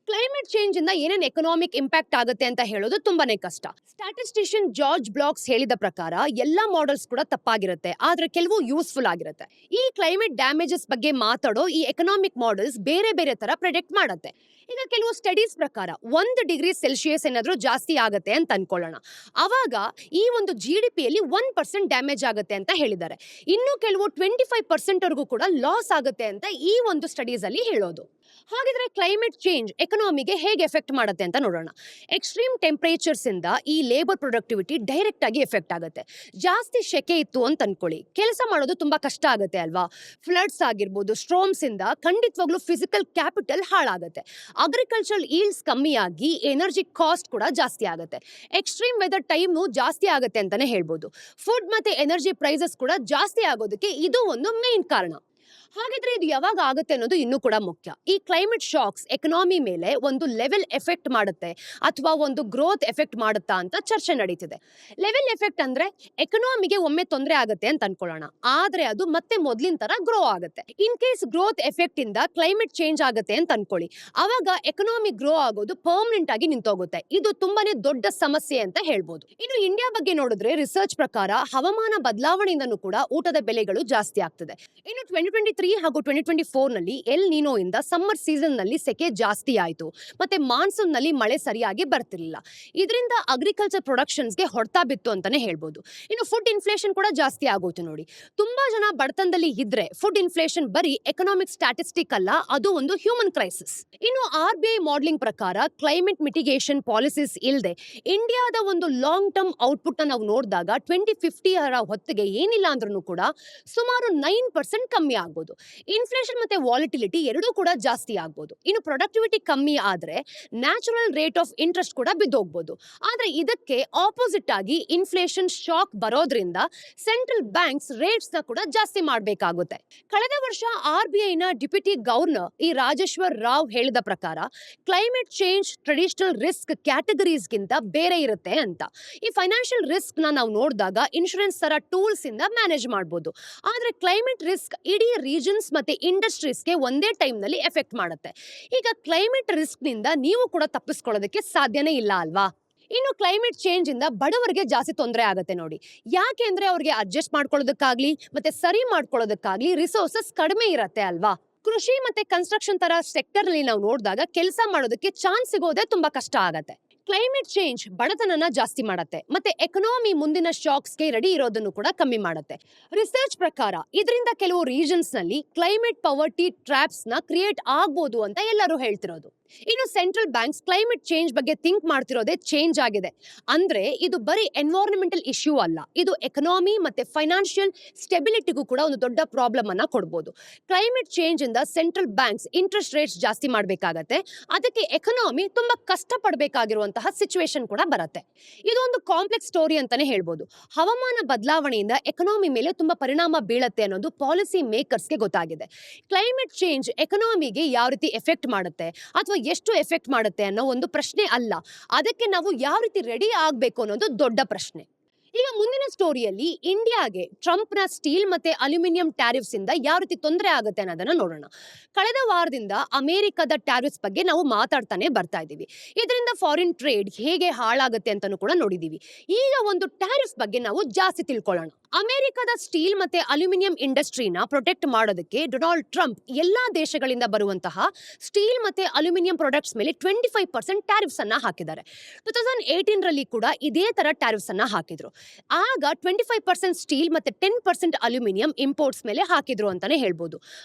A: ಕ್ಲೈಮೇಟ್ ಚೇಂಜ್ ಇಂದ ಏನೇನು ಎಕನಾಮಿಕ್ ಇಂಪ್ಯಾಕ್ಟ್ ಆಗುತ್ತೆ ಅಂತ ಹೇಳೋದು ತುಂಬಾನೇ ಕಷ್ಟ. ಸ್ಟ್ಯಾಟಿಸ್ಟಿಷಿಯನ್ ಜಾರ್ಜ್ ಬ್ಲಾಕ್ಸ್ ಹೇಳಿದ ಪ್ರಕಾರ ಎಲ್ಲಾ ಮಾಡೆಲ್ಸ್ ಕೂಡ ತಪ್ಪಾಗಿರುತ್ತೆ, ಆದ್ರೆ ಕೆಲವು ಯೂಸ್ಫುಲ್ ಆಗಿರುತ್ತೆ. ಈ ಕ್ಲೈಮೇಟ್ ಡ್ಯಾಮೇಜಸ್ ಬಗ್ಗೆ ಮಾತಾಡೋ ಈ ಎಕನಾಮಿಕ್ ಮಾಡೆಲ್ಸ್ ಬೇರೆ ಬೇರೆ ತರ ಪ್ರೆಡಿಕ್ಟ್ ಮಾಡುತ್ತೆ. ಈಗ ಕೆಲವು ಸ್ಟಡೀಸ್ ಪ್ರಕಾರ 1°C ಏನಾದ್ರೂ ಜಾಸ್ತಿ ಆಗುತ್ತೆ ಅಂತ ಅನ್ಕೊಳ್ಳೋಣ, ಅವಾಗ ಈ ಒಂದು GDPಯಲ್ಲಿ 1% ಡ್ಯಾಮೇಜ್ ಆಗುತ್ತೆ ಅಂತ ಹೇಳಿದ್ದಾರೆ. ಇನ್ನು ಕೆಲವು 25% ವರೆಗೂ ಕೂಡ ಲಾಸ್ ಆಗುತ್ತೆ ಅಂತ ಈ ಒಂದು ಸ್ಟಡೀಸ್ ಅಲ್ಲಿ ಹೇಳೋದು. ಹಾಗಿದ್ರೆ ಕ್ಲೈಮೇಟ್ ಚೇಂಜ್ ಎಕನಾಮಿಗೆ ಹೇಗೆ ಎಫೆಕ್ಟ್ ಮಾಡುತ್ತೆ ಅಂತ ನೋಡೋಣ. ಎಕ್ಸ್ಟ್ರೀಮ್ ಟೆಂಪರೇಚರ್ಸ್ ಇಂದ ಈ ಲೇಬರ್ ಪ್ರೊಡಕ್ಟಿವಿಟಿ ಡೈರೆಕ್ಟ್ ಆಗಿ ಎಫೆಕ್ಟ್ ಆಗುತ್ತೆ. ಜಾಸ್ತಿ ಸೆಕೆ ಇತ್ತು ಅಂತ ಅನ್ಕೊಳ್ಳಿ, ಕೆಲಸ ಮಾಡೋದು ತುಂಬಾ ಕಷ್ಟ ಆಗುತ್ತೆ ಅಲ್ವಾ. ಫ್ಲಡ್ಸ್ ಆಗಿರ್ಬೋದು, ಸ್ಟ್ರೋಮ್ಸ್ ಇಂದ ಖಂಡಿತವಾಗ್ಲೂ ಫಿಸಿಕಲ್ ಕ್ಯಾಪಿಟಲ್ ಹಾಳಾಗುತ್ತೆ. ಅಗ್ರಿಕಲ್ಚರಲ್ ಈಲ್ಡ್ಸ್ ಕಮ್ಮಿ ಆಗಿ ಎನರ್ಜಿ ಕಾಸ್ಟ್ ಕೂಡ ಜಾಸ್ತಿ ಆಗುತ್ತೆ. ಎಕ್ಸ್ಟ್ರೀಮ್ ವೆದರ್ ಟೈಮು ಜಾಸ್ತಿ ಆಗುತ್ತೆ ಅಂತಾನೆ ಹೇಳ್ಬೋದು. ಫುಡ್ ಮತ್ತೆ ಎನರ್ಜಿ ಪ್ರೈಸಸ್ ಕೂಡ ಜಾಸ್ತಿ ಆಗೋದಕ್ಕೆ ಇದು ಒಂದು ಮೇನ್ ಕಾರಣ. ಹಾಗಿದ್ರೆ ಇದು ಯಾವಾಗ ಆಗುತ್ತೆ ಅನ್ನೋದು ಇನ್ನೂ ಕೂಡ ಮುಖ್ಯ. ಈ ಕ್ಲೈಮೇಟ್ ಶಾಕ್ಸ್ ಎಕನಾಮಿ ಮೇಲೆ ಒಂದು ಲೆವೆಲ್ ಎಫೆಕ್ಟ್ ಮಾಡುತ್ತೆ ಅಥವಾ ಒಂದು ಗ್ರೋತ್ ಎಫೆಕ್ಟ್ ಮಾಡುತ್ತಾ ಅಂತ ಚರ್ಚೆ ನಡೀತಿದೆ. ಲೆವೆಲ್ ಎಫೆಕ್ಟ್ ಅಂದ್ರೆ ಎಕನಾಮಿಗೆ ಒಮ್ಮೆ ತೊಂದರೆ ಆಗುತ್ತೆ ಅಂತ ಅನ್ಕೊಳ್ಳೋಣ, ಆದ್ರೆ ಅದು ಮತ್ತೆ ಮೊದ್ಲಿನ ತರ ಗ್ರೋ ಆಗುತ್ತೆ. ಇನ್ ಕೇಸ್ ಗ್ರೋತ್ ಎಫೆಕ್ಟ್ ಇಂದ ಕ್ಲೈಮೇಟ್ ಚೇಂಜ್ ಆಗುತ್ತೆ ಅಂತ ಅನ್ಕೊಳ್ಳಿ, ಅವಾಗ ಎಕನಾಮಿ ಗ್ರೋ ಆಗೋದು ಪರ್ಮನೆಂಟ್ ಆಗಿ ನಿಂತೋಗುತ್ತೆ. ಇದು ತುಂಬಾನೇ ದೊಡ್ಡ ಸಮಸ್ಯೆ ಅಂತ ಹೇಳ್ಬೋದು. ಇನ್ನು ಇಂಡಿಯಾ ಬಗ್ಗೆ ನೋಡಿದ್ರೆ ರಿಸರ್ಚ್ ಪ್ರಕಾರ ಹವಾಮಾನ ಬದಲಾವಣೆಯಿಂದನೂ ಕೂಡ ಊಟದ ಬೆಲೆಗಳು ಜಾಸ್ತಿ ಆಗ್ತದೆ. ಇನ್ನು 2023 ಹಾಗೂ 2024 ನಲ್ಲಿ ಎಲ್ ನೀನೋ ಇಂದ ಸಮ್ಮರ್ ಸೀಸನ್ ನಲ್ಲಿ ಸೆಕೆ ಜಾಸ್ತಿ ಆಯಿತು ಮತ್ತೆ ಮಾನ್ಸೂನ್ ನಲ್ಲಿ ಮಳೆ ಸರಿಯಾಗಿ ಬರ್ತಿರ್ಲಿಲ್ಲ. ಇದರಿಂದ ಅಗ್ರಿಕಲ್ಚರ್ ಪ್ರೊಡಕ್ಷನ್ಸ್ಗೆ ಹೊಡೆತ ಬಿತ್ತು ಅಂತಾನೆ ಹೇಳ್ಬೋದು. ಇನ್ನು ಫುಡ್ ಇನ್ಫ್ಲೇಷನ್ ಕೂಡ ಜಾಸ್ತಿ ಆಗೋಯ್ತು ನೋಡಿ. ತುಂಬಾ ಜನ ಬಡತನದಲ್ಲಿ ಇದ್ರೆ ಫುಡ್ ಇನ್ಫ್ಲೇಷನ್ ಬರೀ ಎಕನಾಮಿಕ್ ಸ್ಟ್ಯಾಟಿಸ್ಟಿಕ್ ಅಲ್ಲ, ಅದು ಒಂದು ಹ್ಯೂಮನ್ ಕ್ರೈಸಿಸ್. ಇನ್ನು RBI ಮಾಡೆಲಿಂಗ್ ಪ್ರಕಾರ ಕ್ಲೈಮೇಟ್ ಮಿಟಿಗೇಷನ್ ಪಾಲಿಸೀಸ್ ಇಲ್ಲದೆ ಇಂಡಿಯಾದ ಒಂದು ಲಾಂಗ್ ಟರ್ಮ್ ಔಟ್ಪುಟ್ ನಾವು ನೋಡಿದಾಗ 2050 ಹೊತ್ತಿಗೆ ಏನಿಲ್ಲ ಅಂದ್ರೂ ಕೂಡ ಸುಮಾರು 9% ಕಮ್ಮಿ ಆಗ್ಬೋದು. ಆಗ್ಬೋದು. ಇನ್ಫ್ಲೇಷನ್ ಮತ್ತೆ ವಾಲಿಟಿಲಿಟಿ ಎರಡೂ ಕೂಡ ಜಾಸ್ತಿ ಆಗ್ಬೋದು. ಇನ್ನು ಪ್ರೊಡಕ್ಟಿವಿಟಿ ಕಮ್ಮಿ ಆದ್ರೆ ನ್ಯಾಚುರಲ್ ರೇಟ್ ಆಫ್ ಇಂಟ್ರೆಸ್ಟ್ ಕೂಡ ಬಿದ್ದೋಗ್ಬೋದು. ಆದ್ರೆ ಇದಕ್ಕೆ ಆಪೋಸಿಟ್ ಆಗಿ ಇನ್ಫ್ಲೇಷನ್ ಶಾಕ್ ಬರೋದ್ರಿಂದ ಸೆಂಟ್ರಲ್ ಬ್ಯಾಂಕ್ಸ್ ರೇಟ್ಸ್ ನ ಕೂಡ ಜಾಸ್ತಿ ಮಾಡಬೇಕಾಗುತ್ತೆ. ಕಳೆದ ವರ್ಷ RBIನ ಡೆಪ್ಯೂಟಿ ಗವರ್ನರ್ ರಾಜೇಶ್ವರ್ ರಾವ್ ಹೇಳಿದ ಪ್ರಕಾರ ಕ್ಲೈಮೇಟ್ ಚೇಂಜ್ ಟ್ರೆಡಿಷನಲ್ ರಿಸ್ಕ್ ಕ್ಯಾಟಗರೀಸ್ಗಿಂತ ಬೇರೆ ಇರುತ್ತೆ ಅಂತ. ಈ ಫೈನಾನ್ಷಿಯಲ್ ರಿಸ್ಕ್ ನಾವು ನೋಡಿದಾಗ ಇನ್ಶೂರೆನ್ಸ್ ತರ ಟೂಲ್ಸ್ ಇಂದ ಮ್ಯಾನೇಜ್ ಮಾಡಬಹುದು. ಆದ್ರೆ ಕ್ಲೈಮೇಟ್ ರಿಸ್ಕ್ ಇಡೀ ರೀಜನ್ಸ್ ಮತ್ತೆ ಇಂಡಸ್ಟ್ರೀಸ್ಗೆ ಒಂದೇ ಟೈಮ್ ನಲ್ಲಿ ಎಫೆಕ್ಟ್ ಮಾಡುತ್ತೆ. ಈಗ ಕ್ಲೈಮೇಟ್ ರಿಸ್ಕ್ ನಿಂದ ನೀವು ಕೂಡ ತಪ್ಪಿಸ್ಕೊಳ್ಳೋದಕ್ಕೆ ಸಾಧ್ಯನೇ ಇಲ್ಲ ಅಲ್ವಾ? ಇನ್ನು ಕ್ಲೈಮೇಟ್ ಚೇಂಜ್ ಇಂದ ಬಡವರಿಗೆ ಜಾಸ್ತಿ ತೊಂದರೆ ಆಗುತ್ತೆ ನೋಡಿ. ಯಾಕೆ ಅಂದ್ರೆ ಅವ್ರಿಗೆ ಅಡ್ಜಸ್ಟ್ ಮಾಡ್ಕೊಳ್ಳೋದಕ್ಕಾಗ್ಲಿ ಮತ್ತೆ ಸರಿ ಮಾಡ್ಕೊಳ್ಳೋದಕ್ಕಾಗ್ಲಿ ರಿಸೋರ್ಸಸ್ ಕಡಿಮೆ ಇರತ್ತೆ ಅಲ್ವಾ? ಕೃಷಿ ಮತ್ತೆ ಕನ್ಸ್ಟ್ರಕ್ಷನ್ ತರ ಸೆಕ್ಟರ್ ಅಲ್ಲಿ ನಾವು ನೋಡಿದಾಗ ಕೆಲಸ ಮಾಡೋದಕ್ಕೆ ಚಾನ್ಸ್ ಸಿಗೋದೇ ತುಂಬಾ ಕಷ್ಟ ಆಗತ್ತೆ. ಕ್ಲೈಮೇಟ್ ಚೇಂಜ್ ಬಡತನನ ಜಾಸ್ತಿ ಮಾಡತ್ತೆ ಮತ್ತೆ ಎಕನಾಮಿ ಮುಂದಿನ ಶಾಕ್ಸ್ಗೆ ರೆಡಿ ಇರೋದನ್ನು ಕೂಡ ಕಮ್ಮಿ ಮಾಡುತ್ತೆ. ರಿಸರ್ಚ್ ಪ್ರಕಾರ ಇದರಿಂದ ಕೆಲವು ರೀಜನ್ಸ್ ನಲ್ಲಿ ಕ್ಲೈಮೇಟ್ ಪವರ್ಟಿ ಟ್ರ್ಯಾಪ್ಸ್ ನ ಕ್ರಿಯೇಟ್ ಆಗ್ಬೋದು ಅಂತ ಎಲ್ಲರೂ ಹೇಳ್ತಿರೋದು. ಇನ್ನು ಸೆಂಟ್ರಲ್ ಬ್ಯಾಂಕ್ಸ್ ಕ್ಲೈಮೇಟ್ ಚೇಂಜ್ ಬಗ್ಗೆ ಥಿಂಕ್ ಮಾಡ್ತಿರೋದೇ ಚೇಂಜ್ ಆಗಿದೆ. ಅಂದ್ರೆ ಇದು ಬರೀ ಎನ್ವೈರನ್ಮೆಂಟಲ್ ಇಶ್ಯೂ ಅಲ್ಲ, ಇದು ಎಕನಾಮಿ ಮತ್ತೆ ಫೈನಾನ್ಷಿಯಲ್ ಸ್ಟೆಬಿಲಿಟಿಗೂ ಕೂಡ ಒಂದು ದೊಡ್ಡ ಪ್ರಾಬ್ಲಮ್ ಅನ್ನ ಕೊಡ್ಬೋದು. ಕ್ಲೈಮೇಟ್ ಚೇಂಜ್ ಇಂದ ಸೆಂಟ್ರಲ್ ಬ್ಯಾಂಕ್ಸ್ ಇಂಟ್ರೆಸ್ಟ್ ರೇಟ್ಸ್ ಜಾಸ್ತಿ ಮಾಡಬೇಕಾಗತ್ತೆ. ಅದಕ್ಕೆ ಎಕನಾಮಿ ತುಂಬಾ ಕಷ್ಟ ಪಡಬೇಕಾಗಿರುವಂತಹ ಸಿಚುವೇಶನ್ ಕೂಡ ಬರುತ್ತೆ. ಇದು ಒಂದು ಕಾಂಪ್ಲೆಕ್ಸ್ ಸ್ಟೋರಿ ಅಂತಾನೆ ಹೇಳ್ಬೋದು. ಹವಾಮಾನ ಬದಲಾವಣೆಯಿಂದ ಎಕನಾಮಿ ಮೇಲೆ ತುಂಬಾ ಪರಿಣಾಮ ಬೀಳತ್ತೆ ಅನ್ನೋದು ಪಾಲಿಸಿ ಮೇಕರ್ಸ್ಗೆ ಗೊತ್ತಾಗಿದೆ. ಕ್ಲೈಮೇಟ್ ಚೇಂಜ್ ಎಕನಾಮಿಗೆ ಯಾವ ರೀತಿ ಎಫೆಕ್ಟ್ ಮಾಡುತ್ತೆ ಅಥವಾ ಎಷ್ಟು ಎಫೆಕ್ಟ್ ಮಾಡುತ್ತೆ ಅನ್ನೋ ಒಂದು ಪ್ರಶ್ನೆ ಅಲ್ಲ, ಅದಕ್ಕೆ ನಾವು ಯಾವ ರೀತಿ ರೆಡಿ ಆಗ್ಬೇಕು ಅನ್ನೋದು ದೊಡ್ಡ ಪ್ರಶ್ನೆ. ಈಗ ಮುಂದಿನ ಸ್ಟೋರಿಯಲ್ಲಿ ಇಂಡಿಯಾಗೆ ಟ್ರಂಪ್ನ ಸ್ಟೀಲ್ ಮತ್ತೆ ಅಲ್ಯೂಮಿನಿಯಂ ಟ್ಯಾರಿಫ್ಸ್ ಇಂದ ಯಾವ ರೀತಿ ತೊಂದರೆ ಆಗುತ್ತೆ ಅನ್ನೋದನ್ನ ನೋಡೋಣ. ಕಳೆದ ವಾರದಿಂದ ಅಮೆರಿಕದ ಟ್ಯಾರಿಫ್ಸ್ ಬಗ್ಗೆ ನಾವು ಮಾತಾಡ್ತಾನೆ ಬರ್ತಾ ಇದ್ದೀವಿ. ಇದರಿಂದ ಫಾರಿನ್ ಟ್ರೇಡ್ ಹೇಗೆ ಹಾಳಾಗುತ್ತೆ ಅಂತಾನು ಕೂಡ ನೋಡಿದೀವಿ. ಈಗ ಒಂದು ಟ್ಯಾರಿಫ್ ಬಗ್ಗೆ ನಾವು ಜಾಸ್ತಿ ತಿಳ್ಕೊಳ್ಳೋಣ. ಅಮೆರಿಕದ ಸ್ಟೀಲ್ ಮತ್ತೆ ಅಲ್ಯೂಮಿನಿಯಂ ಇಂಡಸ್ಟ್ರಿನ ಪ್ರೊಟೆಕ್ಟ್ ಮಾಡೋದಕ್ಕೆ ಡೊನಾಲ್ಡ್ ಟ್ರಂಪ್ ಎಲ್ಲಾ ದೇಶಗಳಿಂದ ಬರುವಂತಹ ಸ್ಟೀಲ್ ಮತ್ತೆ ಅಲ್ಯೂಮಿನಿಯಂ ಪ್ರಾಡಕ್ಟ್ಸ್ ಮೇಲೆ 25% ಟ್ಯಾರಿಫ್ಸ್ ಅನ್ನ ಹಾಕಿದ್ದಾರೆ. 2018 ರಲ್ಲಿ ಕೂಡ ಇದೇ ತರ ಟ್ಯಾರಿಫ್ಸ್ ಅನ್ನ ಹಾಕಿದ್ರು. ಆಗ 25% ಸ್ಟೀಲ್ ಮತ್ತೆ 10% ಅಲ್ಯೂಮಿನಿಯಂ ಇಂಪೋರ್ಟ್ಸ್ ಮೇಲೆ ಹಾಕಿದ್ರು ಅಂತಾನೆ ಹೇಳ್ಬೋದು.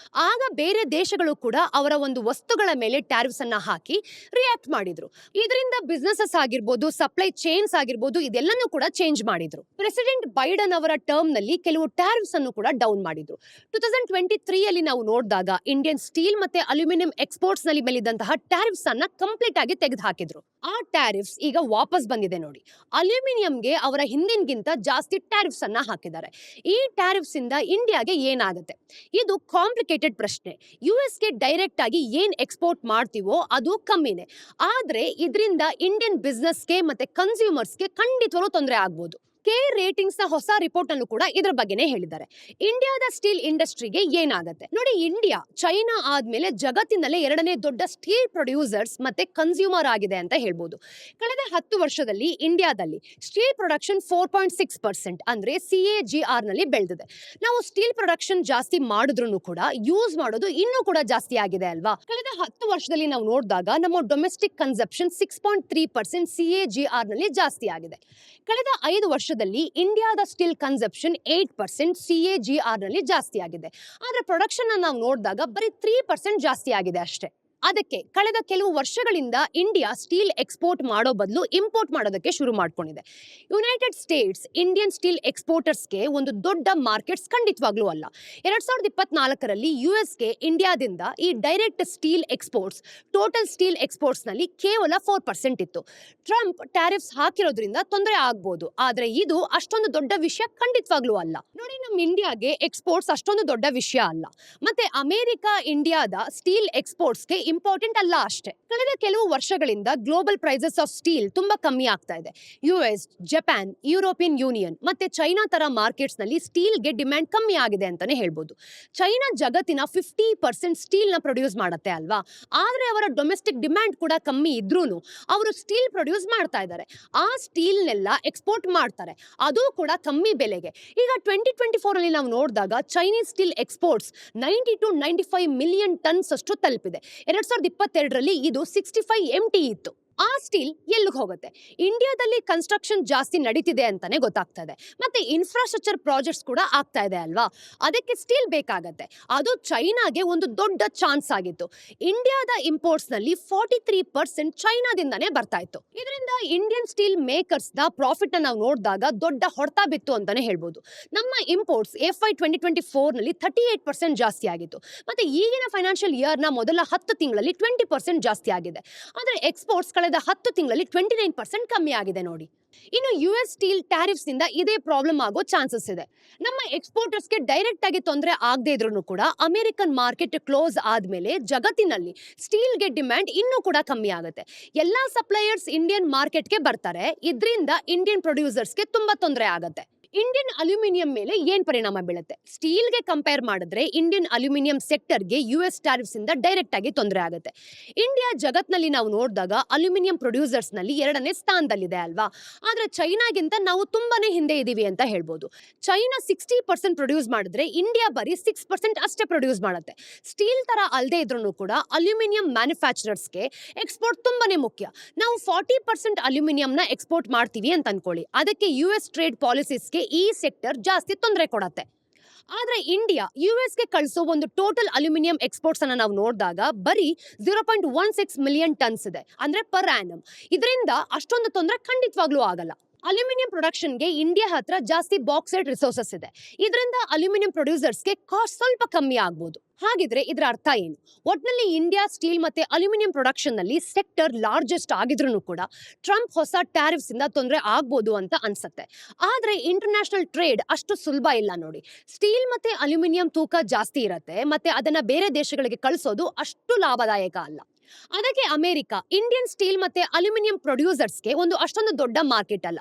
A: ಆಗ ಬೇರೆ ದೇಶಗಳು ಕೂಡ ಅವರ ಒಂದು ವಸ್ತುಗಳ ಮೇಲೆ ಟ್ಯಾರಿಫ್ಸ್ ಅನ್ನ ಹಾಕಿ ರಿಯಾಕ್ಟ್ ಮಾಡಿದ್ರು. ಇದರಿಂದ ಬಿಸ್ನೆಸಸ್ ಆಗಿರ್ಬೋದು, ಸಪ್ಲೈ ಚೈನ್ಸ್ ಆಗಿರ್ಬೋದು, ಇದೆಲ್ಲನೂ ಕೂಡ ಚೇಂಜ್ ಮಾಡಿದ್ರು. ಪ್ರೆಸಿಡೆಂಟ್ ಬೈಡನ್ ಅವರ ಟರ್ಮ್ ನಲ್ಲಿ ಕೆಲವು ಟ್ಯಾರಿಫ್ಸ್ ಅನ್ನು ಕೂಡ ಡೌನ್ ಮಾಡಿದ್ರು. 2023 ಅಲ್ಲಿ ನಾವು ನೋಡಿದಾಗ ಇಂಡಿಯನ್ ಸ್ಟೀಲ್ ಮತ್ತೆ ಅಲ್ಯೂಮಿನಿಯಂ ಎಕ್ಸ್ಪೋರ್ಟ್ಸ್ ನಲ್ಲಿ ಮೇಲಿದ್ದಂತಹ ಟ್ಯಾರಿಫ್ಸ್ ಅನ್ನ ಕಂಪ್ಲೀಟ್ ಆಗಿ ತೆಗೆದು ಹಾಕಿದ್ರು. ಆ ಟ್ಯಾರಿಫ್ಸ್ ಈಗ ವಾಪಸ್ ಬಂದಿದೆ ನೋಡಿ. ಅಲ್ಯೂಮಿನಿಯಂಗೆ ಅವರ ಹಿಂದಿನಗಿಂತ ಜಾಸ್ತಿ ಟ್ಯಾರಿಫ್ಸ್ ಅನ್ನ ಹಾಕಿದ್ದಾರೆ. ಈ ಟ್ಯಾರಿಫ್ಸ್ ಇಂದ ಇಂಡಿಯಾಗೆ ಏನಾಗುತ್ತೆ? ಇದು ಕಾಂಪ್ಲಿಕೇಟೆಡ್ ಪ್ರಶ್ನೆ. ಯುಎಸ್ಗೆ ಡೈರೆಕ್ಟ್ ಆಗಿ ಏನ್ ಎಕ್ಸ್ಪೋರ್ಟ್ ಮಾಡ್ತೀವೋ ಅದು ಕಮ್ಮಿನೇ, ಆದ್ರೆ ಇದರಿಂದ ಇಂಡಿಯನ್ ಬಿಸ್ನೆಸ್ಗೆ ಮತ್ತೆ ಕನ್ಸ್ಯೂಮರ್ಸ್ಗೆ ಖಂಡಿತವಾಗ್ಲೂ ತೊಂದರೆ ಆಗ್ಬೋದು. ರೇಟಿಂಗ್ಸ್ ನ ಹೊಸ ರಿಪೋರ್ಟ್ ಅನ್ನು ಕೂಡ ಇದರ ಬಗ್ಗೆನೇ ಹೇಳಿದ್ದಾರೆ. ಇಂಡಿಯಾದ ಸ್ಟೀಲ್ ಇಂಡಸ್ಟ್ರಿಗೆ ಏನಾಗುತ್ತೆ ನೋಡಿ. ಇಂಡಿಯಾ ಚೈನಾ ಆದ್ಮೇಲೆ ಜಗತ್ತಿನಲ್ಲೇ 2ನೇ ದೊಡ್ಡ ಸ್ಟೀಲ್ ಪ್ರೊಡ್ಯೂಸರ್ಸ್ ಮತ್ತೆ ಕನ್ಸ್ಯೂಮರ್ ಆಗಿದೆ ಅಂತ ಹೇಳ್ಬೋದು. ಕಳೆದ 10 ವರ್ಷದಲ್ಲಿ ಇಂಡಿಯಾದಲ್ಲಿ ಸ್ಟೀಲ್ ಪ್ರೊಡಕ್ಷನ್ 4.6% ಅಂದ್ರೆ CAGR ನಲ್ಲಿ ಬೆಳೆದಿದೆ. ನಾವು ಸ್ಟೀಲ್ ಪ್ರೊಡಕ್ಷನ್ ಜಾಸ್ತಿ ಮಾಡಿದ್ರು ಕೂಡ ಯೂಸ್ ಮಾಡೋದು ಇನ್ನೂ ಕೂಡ ಜಾಸ್ತಿ ಆಗಿದೆ ಅಲ್ವಾ? ಕಳೆದ 10 ವರ್ಷದಲ್ಲಿ ನಾವು ನೋಡಿದಾಗ ನಮ್ಮ ಡೊಮೆಸ್ಟಿಕ್ ಕನ್ಸಂಪ್ಷನ್ 6.3% CAGR ನಲ್ಲಿ ಜಾಸ್ತಿ ಆಗಿದೆ. ಕಳೆದ 5 ವರ್ಷದಲ್ಲಿ ಇಂಡಿಯಾದ ಸ್ಟೀಲ್ ಕನ್ಸಂಪ್ಷನ್ 8% CAGR ನಲ್ಲಿ ಜಾಸ್ತಿ ಆಗಿದೆ. ಆದ್ರೆ ಪ್ರೊಡಕ್ಷನ್ ನಾವು ನೋಡಿದಾಗ ಬರೀ 3% ಜಾಸ್ತಿ ಆಗಿದೆ ಅಷ್ಟೇ. ಅದಕ್ಕೆ ಕಳೆದ ಕೆಲವು ವರ್ಷಗಳಿಂದ ಇಂಡಿಯಾ ಸ್ಟೀಲ್ ಎಕ್ಸ್ಪೋರ್ಟ್ ಮಾಡೋ ಬದಲು ಇಂಪೋರ್ಟ್ ಮಾಡೋದಕ್ಕೆ ಶುರು ಮಾಡ್ಕೊಂಡಿದೆ. ಯುನೈಟೆಡ್ ಸ್ಟೇಟ್ಸ್ ಇಂಡಿಯನ್ ಸ್ಟೀಲ್ ಎಕ್ಸ್ಪೋರ್ಟರ್ಸ್ಗೆ ಒಂದು ದೊಡ್ಡ ಮಾರ್ಕೆಟ್ಸ್ ಖಂಡಿತವಾಗ್ಲೂ ಅಲ್ಲ. 2024ರಲ್ಲಿ ಯುಎಸ್ಗೆ ಇಂಡಿಯಾದಿಂದ ಈ direct steel exports total steel exports ನಲ್ಲಿ ಕೇವಲ 4% ಇತ್ತು. ಟ್ರಂಪ್ ಟ್ಯಾರಿಫ್ಸ್ ಹಾಕಿರೋದ್ರಿಂದ ತೊಂದರೆ ಆಗ್ಬೋದು, ಆದ್ರೆ ಇದು ಅಷ್ಟೊಂದು ದೊಡ್ಡ ವಿಷಯ ಖಂಡಿತವಾಗ್ಲೂ ಅಲ್ಲ ನೋಡಿ. ನಮ್ಮ ಇಂಡಿಯಾಗೆ ಎಕ್ಸ್ಪೋರ್ಟ್ಸ್ ಅಷ್ಟೊಂದು ದೊಡ್ಡ ವಿಷಯ ಅಲ್ಲ, ಮತ್ತೆ ಅಮೆರಿಕ ಇಂಡಿಯಾದ ಸ್ಟೀಲ್ ಎಕ್ಸ್ಪೋರ್ಟ್ಸ್ಗೆ ಇಂಪಾರ್ಟೆಂಟ್ ಅಲ್ಲ ಅಷ್ಟೇ. ಕಳೆದ ಕೆಲವು ವರ್ಷಗಳಿಂದ ಗ್ಲೋಬಲ್ ಪ್ರೈಸಸ್ ಆಫ್ ಸ್ಟೀಲ್ ತುಂಬಾ ಕಮ್ಮಿ ಆಗ್ತಾ ಇದೆ. US, ಜಪಾನ್, ಯುರೋಪಿಯನ್ ಯೂನಿಯನ್ ಮತ್ತೆ ಚೈನಾ ತರ ಮಾರ್ಕೆಟ್ಸ್ ನಲ್ಲಿ ಸ್ಟೀಲ್ಗೆ ಡಿಮ್ಯಾಂಡ್ ಕಮ್ಮಿ ಆಗಿದೆ ಅಂತಾನೆ ಹೇಳ್ಬೋದು. ಚೈನಾ ಜಗತ್ತಿನ 50% ಸ್ಟೀಲ್ ನ ಪ್ರೊಡ್ಯೂಸ್ ಮಾಡುತ್ತೆ ಅಲ್ವಾ? ಆದ್ರೆ ಅವರ ಡೊಮೆಸ್ಟಿಕ್ ಡಿಮ್ಯಾಂಡ್ ಕೂಡ ಕಮ್ಮಿ ಇದ್ರೂನು ಅವರು ಸ್ಟೀಲ್ ಪ್ರೊಡ್ಯೂಸ್ ಮಾಡ್ತಾ ಇದ್ದಾರೆ. ಆ ಸ್ಟೀಲ್ನೆಲ್ಲ ಎಕ್ಸ್ಪೋರ್ಟ್ ಮಾಡ್ತಾರೆ, ಅದು ಕೂಡ ಕಮ್ಮಿ ಬೆಲೆಗೆ. ಈಗ 2024 ಅಲ್ಲಿ ನಾವು ನೋಡಿದಾಗ Chinese steel exports 90 to 95 million tons ಅಷ್ಟು ತಲುಪಿದೆ. 2022ರಲ್ಲಿ ಇದು 65 MT ಇತ್ತು. ಆ ಸ್ಟೀಲ್ ಎಲ್ಲಿಗೆ ಹೋಗುತ್ತೆ? ಇಂಡಿಯಾದಲ್ಲಿ ಕನ್ಸ್ಟ್ರಕ್ಷನ್ ಜಾಸ್ತಿ ನಡೀತಿದೆ ಅಂತಾನೆ ಗೊತ್ತಾಗ್ತದೆ. ಮತ್ತೆ ಇನ್ಫ್ರಾಸ್ಟ್ರಕ್ಚರ್ ಪ್ರಾಜೆಕ್ಟ್ಸ್ ಕೂಡ ಆಗ್ತಾ ಇದೆ ಅಲ್ವಾ? ಅದಕ್ಕೆ ಸ್ಟೀಲ್ ಬೇಕಾಗತ್ತೆ. ಅದು ಚೈನಾಗೆ ಒಂದು ದೊಡ್ಡ ಚಾನ್ಸ್ ಆಗಿತ್ತು. ಇಂಡಿಯಾದ ಇಂಪೋರ್ಟ್ಸ್ ನಲ್ಲಿ 43% ಚೈನಾದಿಂದಾನೇ ಬರ್ತಾ ಇತ್ತು. ಇದರಿಂದ Indian steel makers the profit ನಾವು ನೋಡಿದಾಗ ದೊಡ್ಡ ಹೊಡೆತ ಬಿತ್ತು ಅಂತಾನೆ ಹೇಳ್ಬೋದು. ನಮ್ಮ ಇಂಪೋರ್ಟ್ಸ್ FY 2024 ನಲ್ಲಿ 38% ಜಾಸ್ತಿ ಆಗಿತ್ತು. ಮತ್ತೆ ಈಗಿನ ಫೈನಾನ್ಷಿಯಲ್ ಇಯರ್ ನ ಮೊದಲ 10 ತಿಂಗಳಲ್ಲಿ 20% ಜಾಸ್ತಿ ಆಗಿದೆ. ಆದರೆ ಎಕ್ಸ್ಪೋರ್ಟ್ಸ್ ಕಳೆದ 10 ತಿಂಗಳಲ್ಲಿ 29% ಕಮ್ಮಿ ಆಗಿದೆ ನೋಡಿ. ಇನ್ನು US ಸ್ಟೀಲ್ ಟ್ಯಾರಿಫ್ಸ್ ನಿಂದ ಇದೇ ಪ್ರಾಬ್ಲಮ್ ಆಗೋ ಚಾನ್ಸಸ್ ಇದೆ. ನಮ್ಮ ಎಕ್ಸ್ಪೋರ್ಟರ್ಸ್ಗೆ ಡೈರೆಕ್ಟ್ ಆಗಿ ತೊಂದರೆ ಆಗದೆ ಇದ್ರೂ ಕೂಡ ಅಮೆರಿಕನ್ ಮಾರ್ಕೆಟ್ ಕ್ಲೋಸ್ ಆದ್ಮೇಲೆ ಜಗತ್ತಿನಲ್ಲಿ ಸ್ಟೀಲ್ಗೆ ಡಿಮ್ಯಾಂಡ್ ಇನ್ನೂ ಕೂಡ ಕಮ್ಮಿ ಆಗುತ್ತೆ. ಎಲ್ಲಾ ಸಪ್ಲೈಯರ್ಸ್ ಇಂಡಿಯನ್ ಮಾರ್ಕೆಟ್ಗೆ ಬರ್ತಾರೆ. ಇದರಿಂದ ಇಂಡಿಯನ್ ಪ್ರೊಡ್ಯೂಸರ್ಸ್ಗೆ ತುಂಬಾ ತೊಂದರೆ ಆಗುತ್ತೆ. ಇಂಡಿಯನ್ ಅಲ್ಯೂಮಿನಿಯಂ ಮೇಲೆ ಏನ್ ಪರಿಣಾಮ ಬೀಳುತ್ತೆ? ಸ್ಟೀಲ್ಗೆ ಕಂಪೇರ್ ಮಾಡಿದ್ರೆ ಇಂಡಿಯನ್ ಅಲ್ಯೂಮಿನಿಯಂ ಸೆಕ್ಟರ್ಗೆ US ಟ್ಯಾರಿಫ್ಸ್ ಇಂದ ಡೈರೆಕ್ಟ್ ಆಗಿ ತೊಂದರೆ ಆಗುತ್ತೆ. ಇಂಡಿಯಾ ಜಗತ್ನಲ್ಲಿ ನಾವು ನೋಡಿದಾಗ ಅಲ್ಯೂಮಿನಿಯಂ ಪ್ರೊಡ್ಯೂಸರ್ಸ್ ನಲ್ಲಿ 2ನೇ ಸ್ಥಾನದಲ್ಲಿದೆ ಅಲ್ವಾ? ಆದ್ರೆ ಚೈನಾಗಿಂತ ನಾವು ತುಂಬಾನೇ ಹಿಂದೆ ಇದೀವಿ ಅಂತ ಹೇಳ್ಬೋದು. ಚೈನಾ 60% ಪ್ರೊಡ್ಯೂಸ್ ಮಾಡಿದ್ರೆ ಇಂಡಿಯಾ ಬರೀ 6% ಅಷ್ಟೇ ಪ್ರೊಡ್ಯೂಸ್ ಮಾಡುತ್ತೆ. ಸ್ಟೀಲ್ ತರ ಅಲ್ಲದೆ ಇದ್ರೂ ಕೂಡ ಅಲ್ಯೂಮಿನಿಯಂ ಮ್ಯಾನುಫ್ಯಾಕ್ಚರರ್ಸ್ಗೆ ಎಕ್ಸ್ಪೋರ್ಟ್ ತುಂಬಾನೇ ಮುಖ್ಯ. ನಾವು 40% ಅಲ್ಯೂಮಿನಿಯಂನ ಎಕ್ಸ್ಪೋರ್ಟ್ ಮಾಡ್ತೀವಿ ಅಂತ ಅನ್ಕೊಳ್ಳಿ. ಅದಕ್ಕೆ US ಟ್ರೇಡ್ ಪಾಲಿಸೀಸ್ಗೆ ಈ ಸೆಕ್ಟರ್ ಜಾಸ್ತಿ ತೊಂದರೆ ಕೊಡತ್ತೆ. ಆದ್ರೆ ಇಂಡಿಯಾ ಯುಎಸ್ಗೆ ಕಳಿಸೋ ಒಂದು ಟೋಟಲ್ ಅಲ್ಯೂಮಿನಿಯಂ ಎಕ್ಸ್ಪೋರ್ಟ್ಸ್ ಅನ್ನ ನಾವು ನೋಡಿದಾಗ ಬರೀ 0.16 ಮಿಲಿಯನ್ ಟನ್ಸ್ ಇದೆ, ಅಂದ್ರೆ ಪರ್ ಆನಮ್. ಇದರಿಂದ ಅಷ್ಟೊಂದು ತೊಂದರೆ ಖಂಡಿತವಾಗ್ಲೂ ಆಗಲ್ಲ. ಅಲ್ಯೂಮಿನಿಯಂ ಪ್ರೊಡಕ್ಷನ್ಗೆ ಇಂಡಿಯಾ ಹತ್ರ ಜಾಸ್ತಿ ಬಾಕ್ಸೈಟ್ ರಿಸೋರ್ಸಸ್ ಇದೆ. ಇದರಿಂದ ಅಲ್ಯೂಮಿನಿಯಂ ಪ್ರೊಡ್ಯೂಸರ್ಸ್ಗೆ ಕಾಸ್ಟ್ ಸ್ವಲ್ಪ ಕಮ್ಮಿ ಆಗ್ಬೋದು. ಹಾಗಿದ್ರೆ ಇದರ ಅರ್ಥ ಏನು? ಒಟ್ನಲ್ಲಿ ಇಂಡಿಯಾ ಸ್ಟೀಲ್ ಮತ್ತೆ ಅಲ್ಯೂಮಿನಿಯಂ ಪ್ರೊಡಕ್ಷನ್ ನಲ್ಲಿ ಸೆಕ್ಟರ್ ಲಾರ್ಜೆಸ್ಟ್ ಆಗಿದ್ರು ಕೂಡ ಟ್ರಂಪ್ ಹೊಸ ಟ್ಯಾರಿಫ್ಸ್ ಇಂದ ತೊಂದರೆ ಆಗ್ಬೋದು ಅಂತ ಅನ್ಸುತ್ತೆ. ಆದ್ರೆ ಇಂಟರ್ನ್ಯಾಷನಲ್ ಟ್ರೇಡ್ ಅಷ್ಟು ಸುಲಭ ಇಲ್ಲ ನೋಡಿ. ಸ್ಟೀಲ್ ಮತ್ತೆ ಅಲ್ಯೂಮಿನಿಯಂ ತೂಕ ಜಾಸ್ತಿ ಇರುತ್ತೆ, ಮತ್ತೆ ಅದನ್ನ ಬೇರೆ ದೇಶಗಳಿಗೆ ಕಳಿಸೋದು ಅಷ್ಟು ಲಾಭದಾಯಕ ಅಲ್ಲ. ಅದಕ್ಕೆ ಅಮೆರಿಕ ಇಂಡಿಯನ್ ಸ್ಟೀಲ್ ಮತ್ತೆ ಅಲ್ಯೂಮಿನಿಯಂ ಪ್ರೊಡ್ಯೂಸರ್ಸ್ಗೆ ಒಂದು ಅಷ್ಟೊಂದು ದೊಡ್ಡ ಮಾರ್ಕೆಟ್ ಅಲ್ಲ.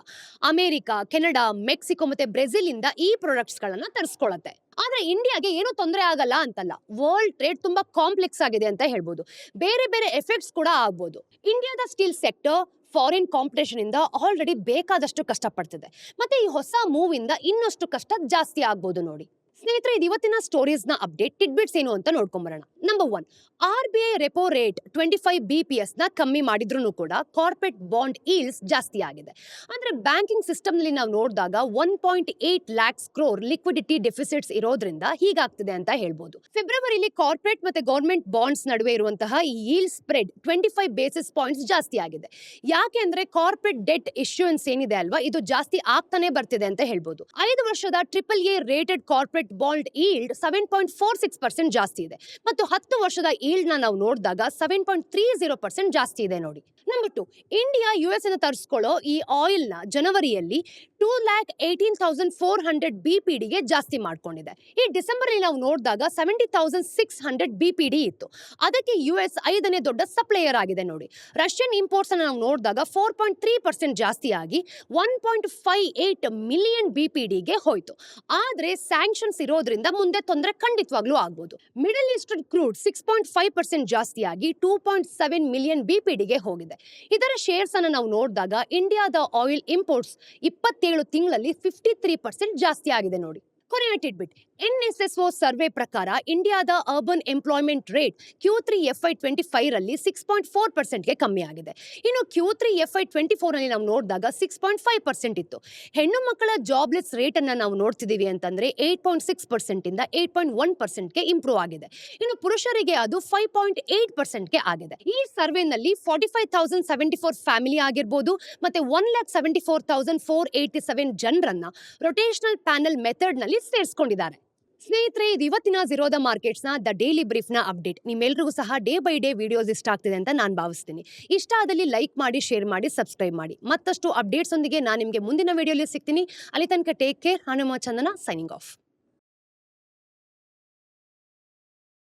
A: ಅಮೆರಿಕ, ಕೆನಡಾ, ಮೆಕ್ಸಿಕೋ ಮತ್ತೆ ಬ್ರೆಜಿಲ್ ಇಂದ ಈ ಪ್ರಾಡಕ್ಟ್ಸ್ ಗಳನ್ನ ತರಿಸ್ಕೊಳ್ಳುತ್ತೆ. ಆದ್ರೆ ಇಂಡಿಯಾಗೆ ಏನು ತೊಂದರೆ ಆಗಲ್ಲ ಅಂತಲ್ಲ. ವರ್ಲ್ಡ್ ಟ್ರೇಡ್ ತುಂಬಾ ಕಾಂಪ್ಲೆಕ್ಸ್ ಆಗಿದೆ ಅಂತ ಹೇಳ್ಬೋದು. ಬೇರೆ ಬೇರೆ ಎಫೆಕ್ಟ್ಸ್ ಕೂಡ ಆಗ್ಬೋದು. ಇಂಡಿಯಾದ ಸ್ಟೀಲ್ ಸೆಕ್ಟರ್ ಫಾರಿನ್ ಕಾಂಪಿಟೇಷನ್ ಇಂದ ಆಲ್ರೆಡಿ ಬೇಕಾದಷ್ಟು ಕಷ್ಟಪಡ್ತಿದೆ. ಮತ್ತೆ ಈ ಹೊಸ ಮೂವ್ ಇಂದ ಇನ್ನಷ್ಟು ಕಷ್ಟ ಜಾಸ್ತಿ ಆಗ್ಬೋದು ನೋಡಿ. ಸ್ನೇಹಿತರೆ, ಇದು ಇವತ್ತಿನ ಸ್ಟೋರೀಸ್ ನ ಅಪ್ಡೇಟ್. ಟಿಡ್ಬಿಟ್ಸ್ ಏನು ಅಂತ ನೋಡ್ಕೊಂಬರೋಣ. Number 1, RBI repo rate 25 BPS ನ ಕಮ್ಮಿ ಮಾಡಿದ್ರು ಕೂಡ ಕಾರ್ಪೊರೇಟ್ ಬಾಂಡ್ ಈಲ್ಡ್ಸ್ ಜಾಸ್ತಿ ಆಗಿದೆ. ಅಂದ್ರೆ ಬ್ಯಾಂಕಿಂಗ್ ಸಿಸ್ಟಮ್ ನಲ್ಲಿ ನಾವು ನೋಡಿದಾಗ 1.8 lakhs crore ಲಿಕ್ವಿಡಿಟಿ ಡೆಫಿಸಿಟ್ಸ್ ಇರೋದ್ರಿಂದ ಹೀಗಾಗ್ತಿದೆ ಅಂತ ಹೇಳ್ಬೋದು. ಫೆಬ್ರವರಿಲಿ ಕಾರ್ಪೊರೇಟ್ ಮತ್ತೆ ಗವರ್ಮೆಂಟ್ ಬಾಂಡ್ಸ್ ನಡುವೆ ಇರುವಂತಹ ಈ ಈಲ್ಡ್ ಸ್ಪ್ರೆಡ್ 25 ಬೇಸಿಸ್ ಪಾಯಿಂಟ್ಸ್ ಜಾಸ್ತಿ ಆಗಿದೆ. ಯಾಕೆ ಅಂದ್ರೆ ಕಾರ್ಪೊರೇಟ್ ಡೆಟ್ ಇಶ್ಯೂಯನ್ಸ್ ಏನಿದೆ ಅಲ್ವಾ, ಇದು ಜಾಸ್ತಿ ಆಗ್ತಾನೆ ಬರ್ತಿದೆ ಅಂತ ಹೇಳ್ಬೋದು. 5 ವರ್ಷದ AAA rated corporate bond yield 7.46% ಜಾಸ್ತಿ ಇದೆ. ಮತ್ತು 10 ವರ್ಷದ ಈಲ್ಡ್ ನಾವು ನೋಡಿದಾಗ 7.30% ಜಾಸ್ತಿ ಇದೆ ನೋಡಿ. ನಂಬರ್ 2, ಇಂಡಿಯಾ US ಅನ್ನು ತರಿಸ್ಕೊಳ್ಳೋ ಈ ಆಯಿಲ್ ನ ಜನವರಿಯಲ್ಲಿ 2,18,400 BPD ಗೆ ಜಾಸ್ತಿ ಮಾಡ್ಕೊಂಡಿದೆ. ಈ ಡಿಸೆಂಬರ್ ಅಲ್ಲಿ ನಾವು ನೋಡಿದಾಗ 70,600 BPD ಇತ್ತು. ಅದಕ್ಕೆ US 5ನೇ ದೊಡ್ಡ ಸಪ್ಲೈಯರ್ ಆಗಿದೆ ನೋಡಿ. ರಷ್ಯನ್ ಇಂಪೋರ್ಟ್ಸ್ ಅನ್ನು ನಾವು ನೋಡಿದಾಗ 4.3% ಜಾಸ್ತಿ ಆಗಿ 1.58 ಮಿಲಿಯನ್ BPD ಗೆ ಹೋಯ್ತು. ಆದ್ರೆ ಸ್ಯಾಂಕ್ಷನ್ಸ್ ಇರೋದ್ರಿಂದ ಮುಂದೆ ತೊಂದರೆ ಖಂಡಿತವಾಗ್ಲೂ ಆಗ್ಬೋದು. ಮಿಡಲ್ ಈಸ್ಟರ್ನ್ ಕ್ರೂಡ್ 6.5% ಜಾಸ್ತಿ ಆಗಿ 2.7 ಮಿಲಿಯನ್ BPD ಗೆ ಹೋಗಿದೆ. ಇದರ ಶೇರ್ಸ್ ಅನ್ನು ನಾವು ನೋಡಿದಾಗ ಇಂಡಿಯಾದ ಆಯಿಲ್ ಇಂಪೋರ್ಟ್ಸ್ 27 ತಿಂಗಳಲ್ಲಿ 53% ಜಾಸ್ತಿ ಆಗಿದೆ ನೋಡಿ. ಕೊನೆಯ ಟಿಡ್ಬಿಟ್, NSSO ಸರ್ವೆ ಪ್ರಕಾರ ಇಂಡಿಯಾದ urban employment rate Q3 FY 25 ರಲ್ಲಿ 6.4% ಗೆ ಕಮ್ಮಿ ಆಗಿದೆ. ಇನ್ನು Q3 FY 24 ನಲ್ಲಿ ನಾವು ನೋಡಿದಾಗ 6.5% ಇತ್ತು. ಹೆಣ್ಣು ಮಕ್ಕಳ ಜಾಬ್ಲೆಸ್ ರೇಟ್ ಅನ್ನ ನಾವು ನೋಡ್ತಿದೀವಿ ಅಂತಂದ್ರೆ 8.6% ಇಂದ 8.1% ಗೆ ಇಂಪ್ರೂವ್ ಆಗಿದೆ. ಇನ್ನು ಪುರುಷರಿಗೆ ಅದು 5.8% ಗೆ ಆಗಿದೆ. ಈ ಸರ್ವೆನಲ್ಲಿ 45,074 ಫ್ಯಾಮಿಲಿ ಆಗಿರ್ಬೋದು ಮತ್ತೆ 1,74,487 ಜನರನ್ನ ರೊಟೇಷನಲ್ ಪ್ಯಾನಲ್ ಮೆಥಡ್ ನಲ್ಲಿ ಸೇರಿಸಿಕೊಂಡಿದ್ದಾರೆ. ಸ್ನೇಹಿತರೆ, ಇದು ಇವತ್ತಿನ ಝೀರೋದ ಮಾರ್ಕೆಟ್ಸ್ನ ದ ಡೈಲಿ ಬ್ರೀಫ್ನ ಅಪ್ಡೇಟ್. ನಿಮ್ಮೆಲ್ಲರಿಗೂ ಸಹ ಡೇ ಬೈ ಡೇ ವಿಡಿಯೋಸ್ ಇಷ್ಟ ಆಗ್ತಿದೆ ಅಂತ ನಾನು ಭಾವಿಸ್ತೀನಿ. ಇಷ್ಟ ಆದಲ್ಲಿ ಲೈಕ್ ಮಾಡಿ, ಶೇರ್ ಮಾಡಿ, ಸಬ್ಸ್ಕ್ರೈಬ್ ಮಾಡಿ. ಮತ್ತಷ್ಟು ಅಪ್ಡೇಟ್ಸ್ ಒಂದಿಗೆ ನಾನು ನಿಮಗೆ ಮುಂದಿನ ವಿಡಿಯೋಲಿ ಸಿಗ್ತೀನಿ. ಅಲ್ಲಿ ತನಕ ಟೇಕ್ ಕೇರ್. ಹನುಮ ಚಂದನ ಸೈನಿಂಗ್ ಆಫ್.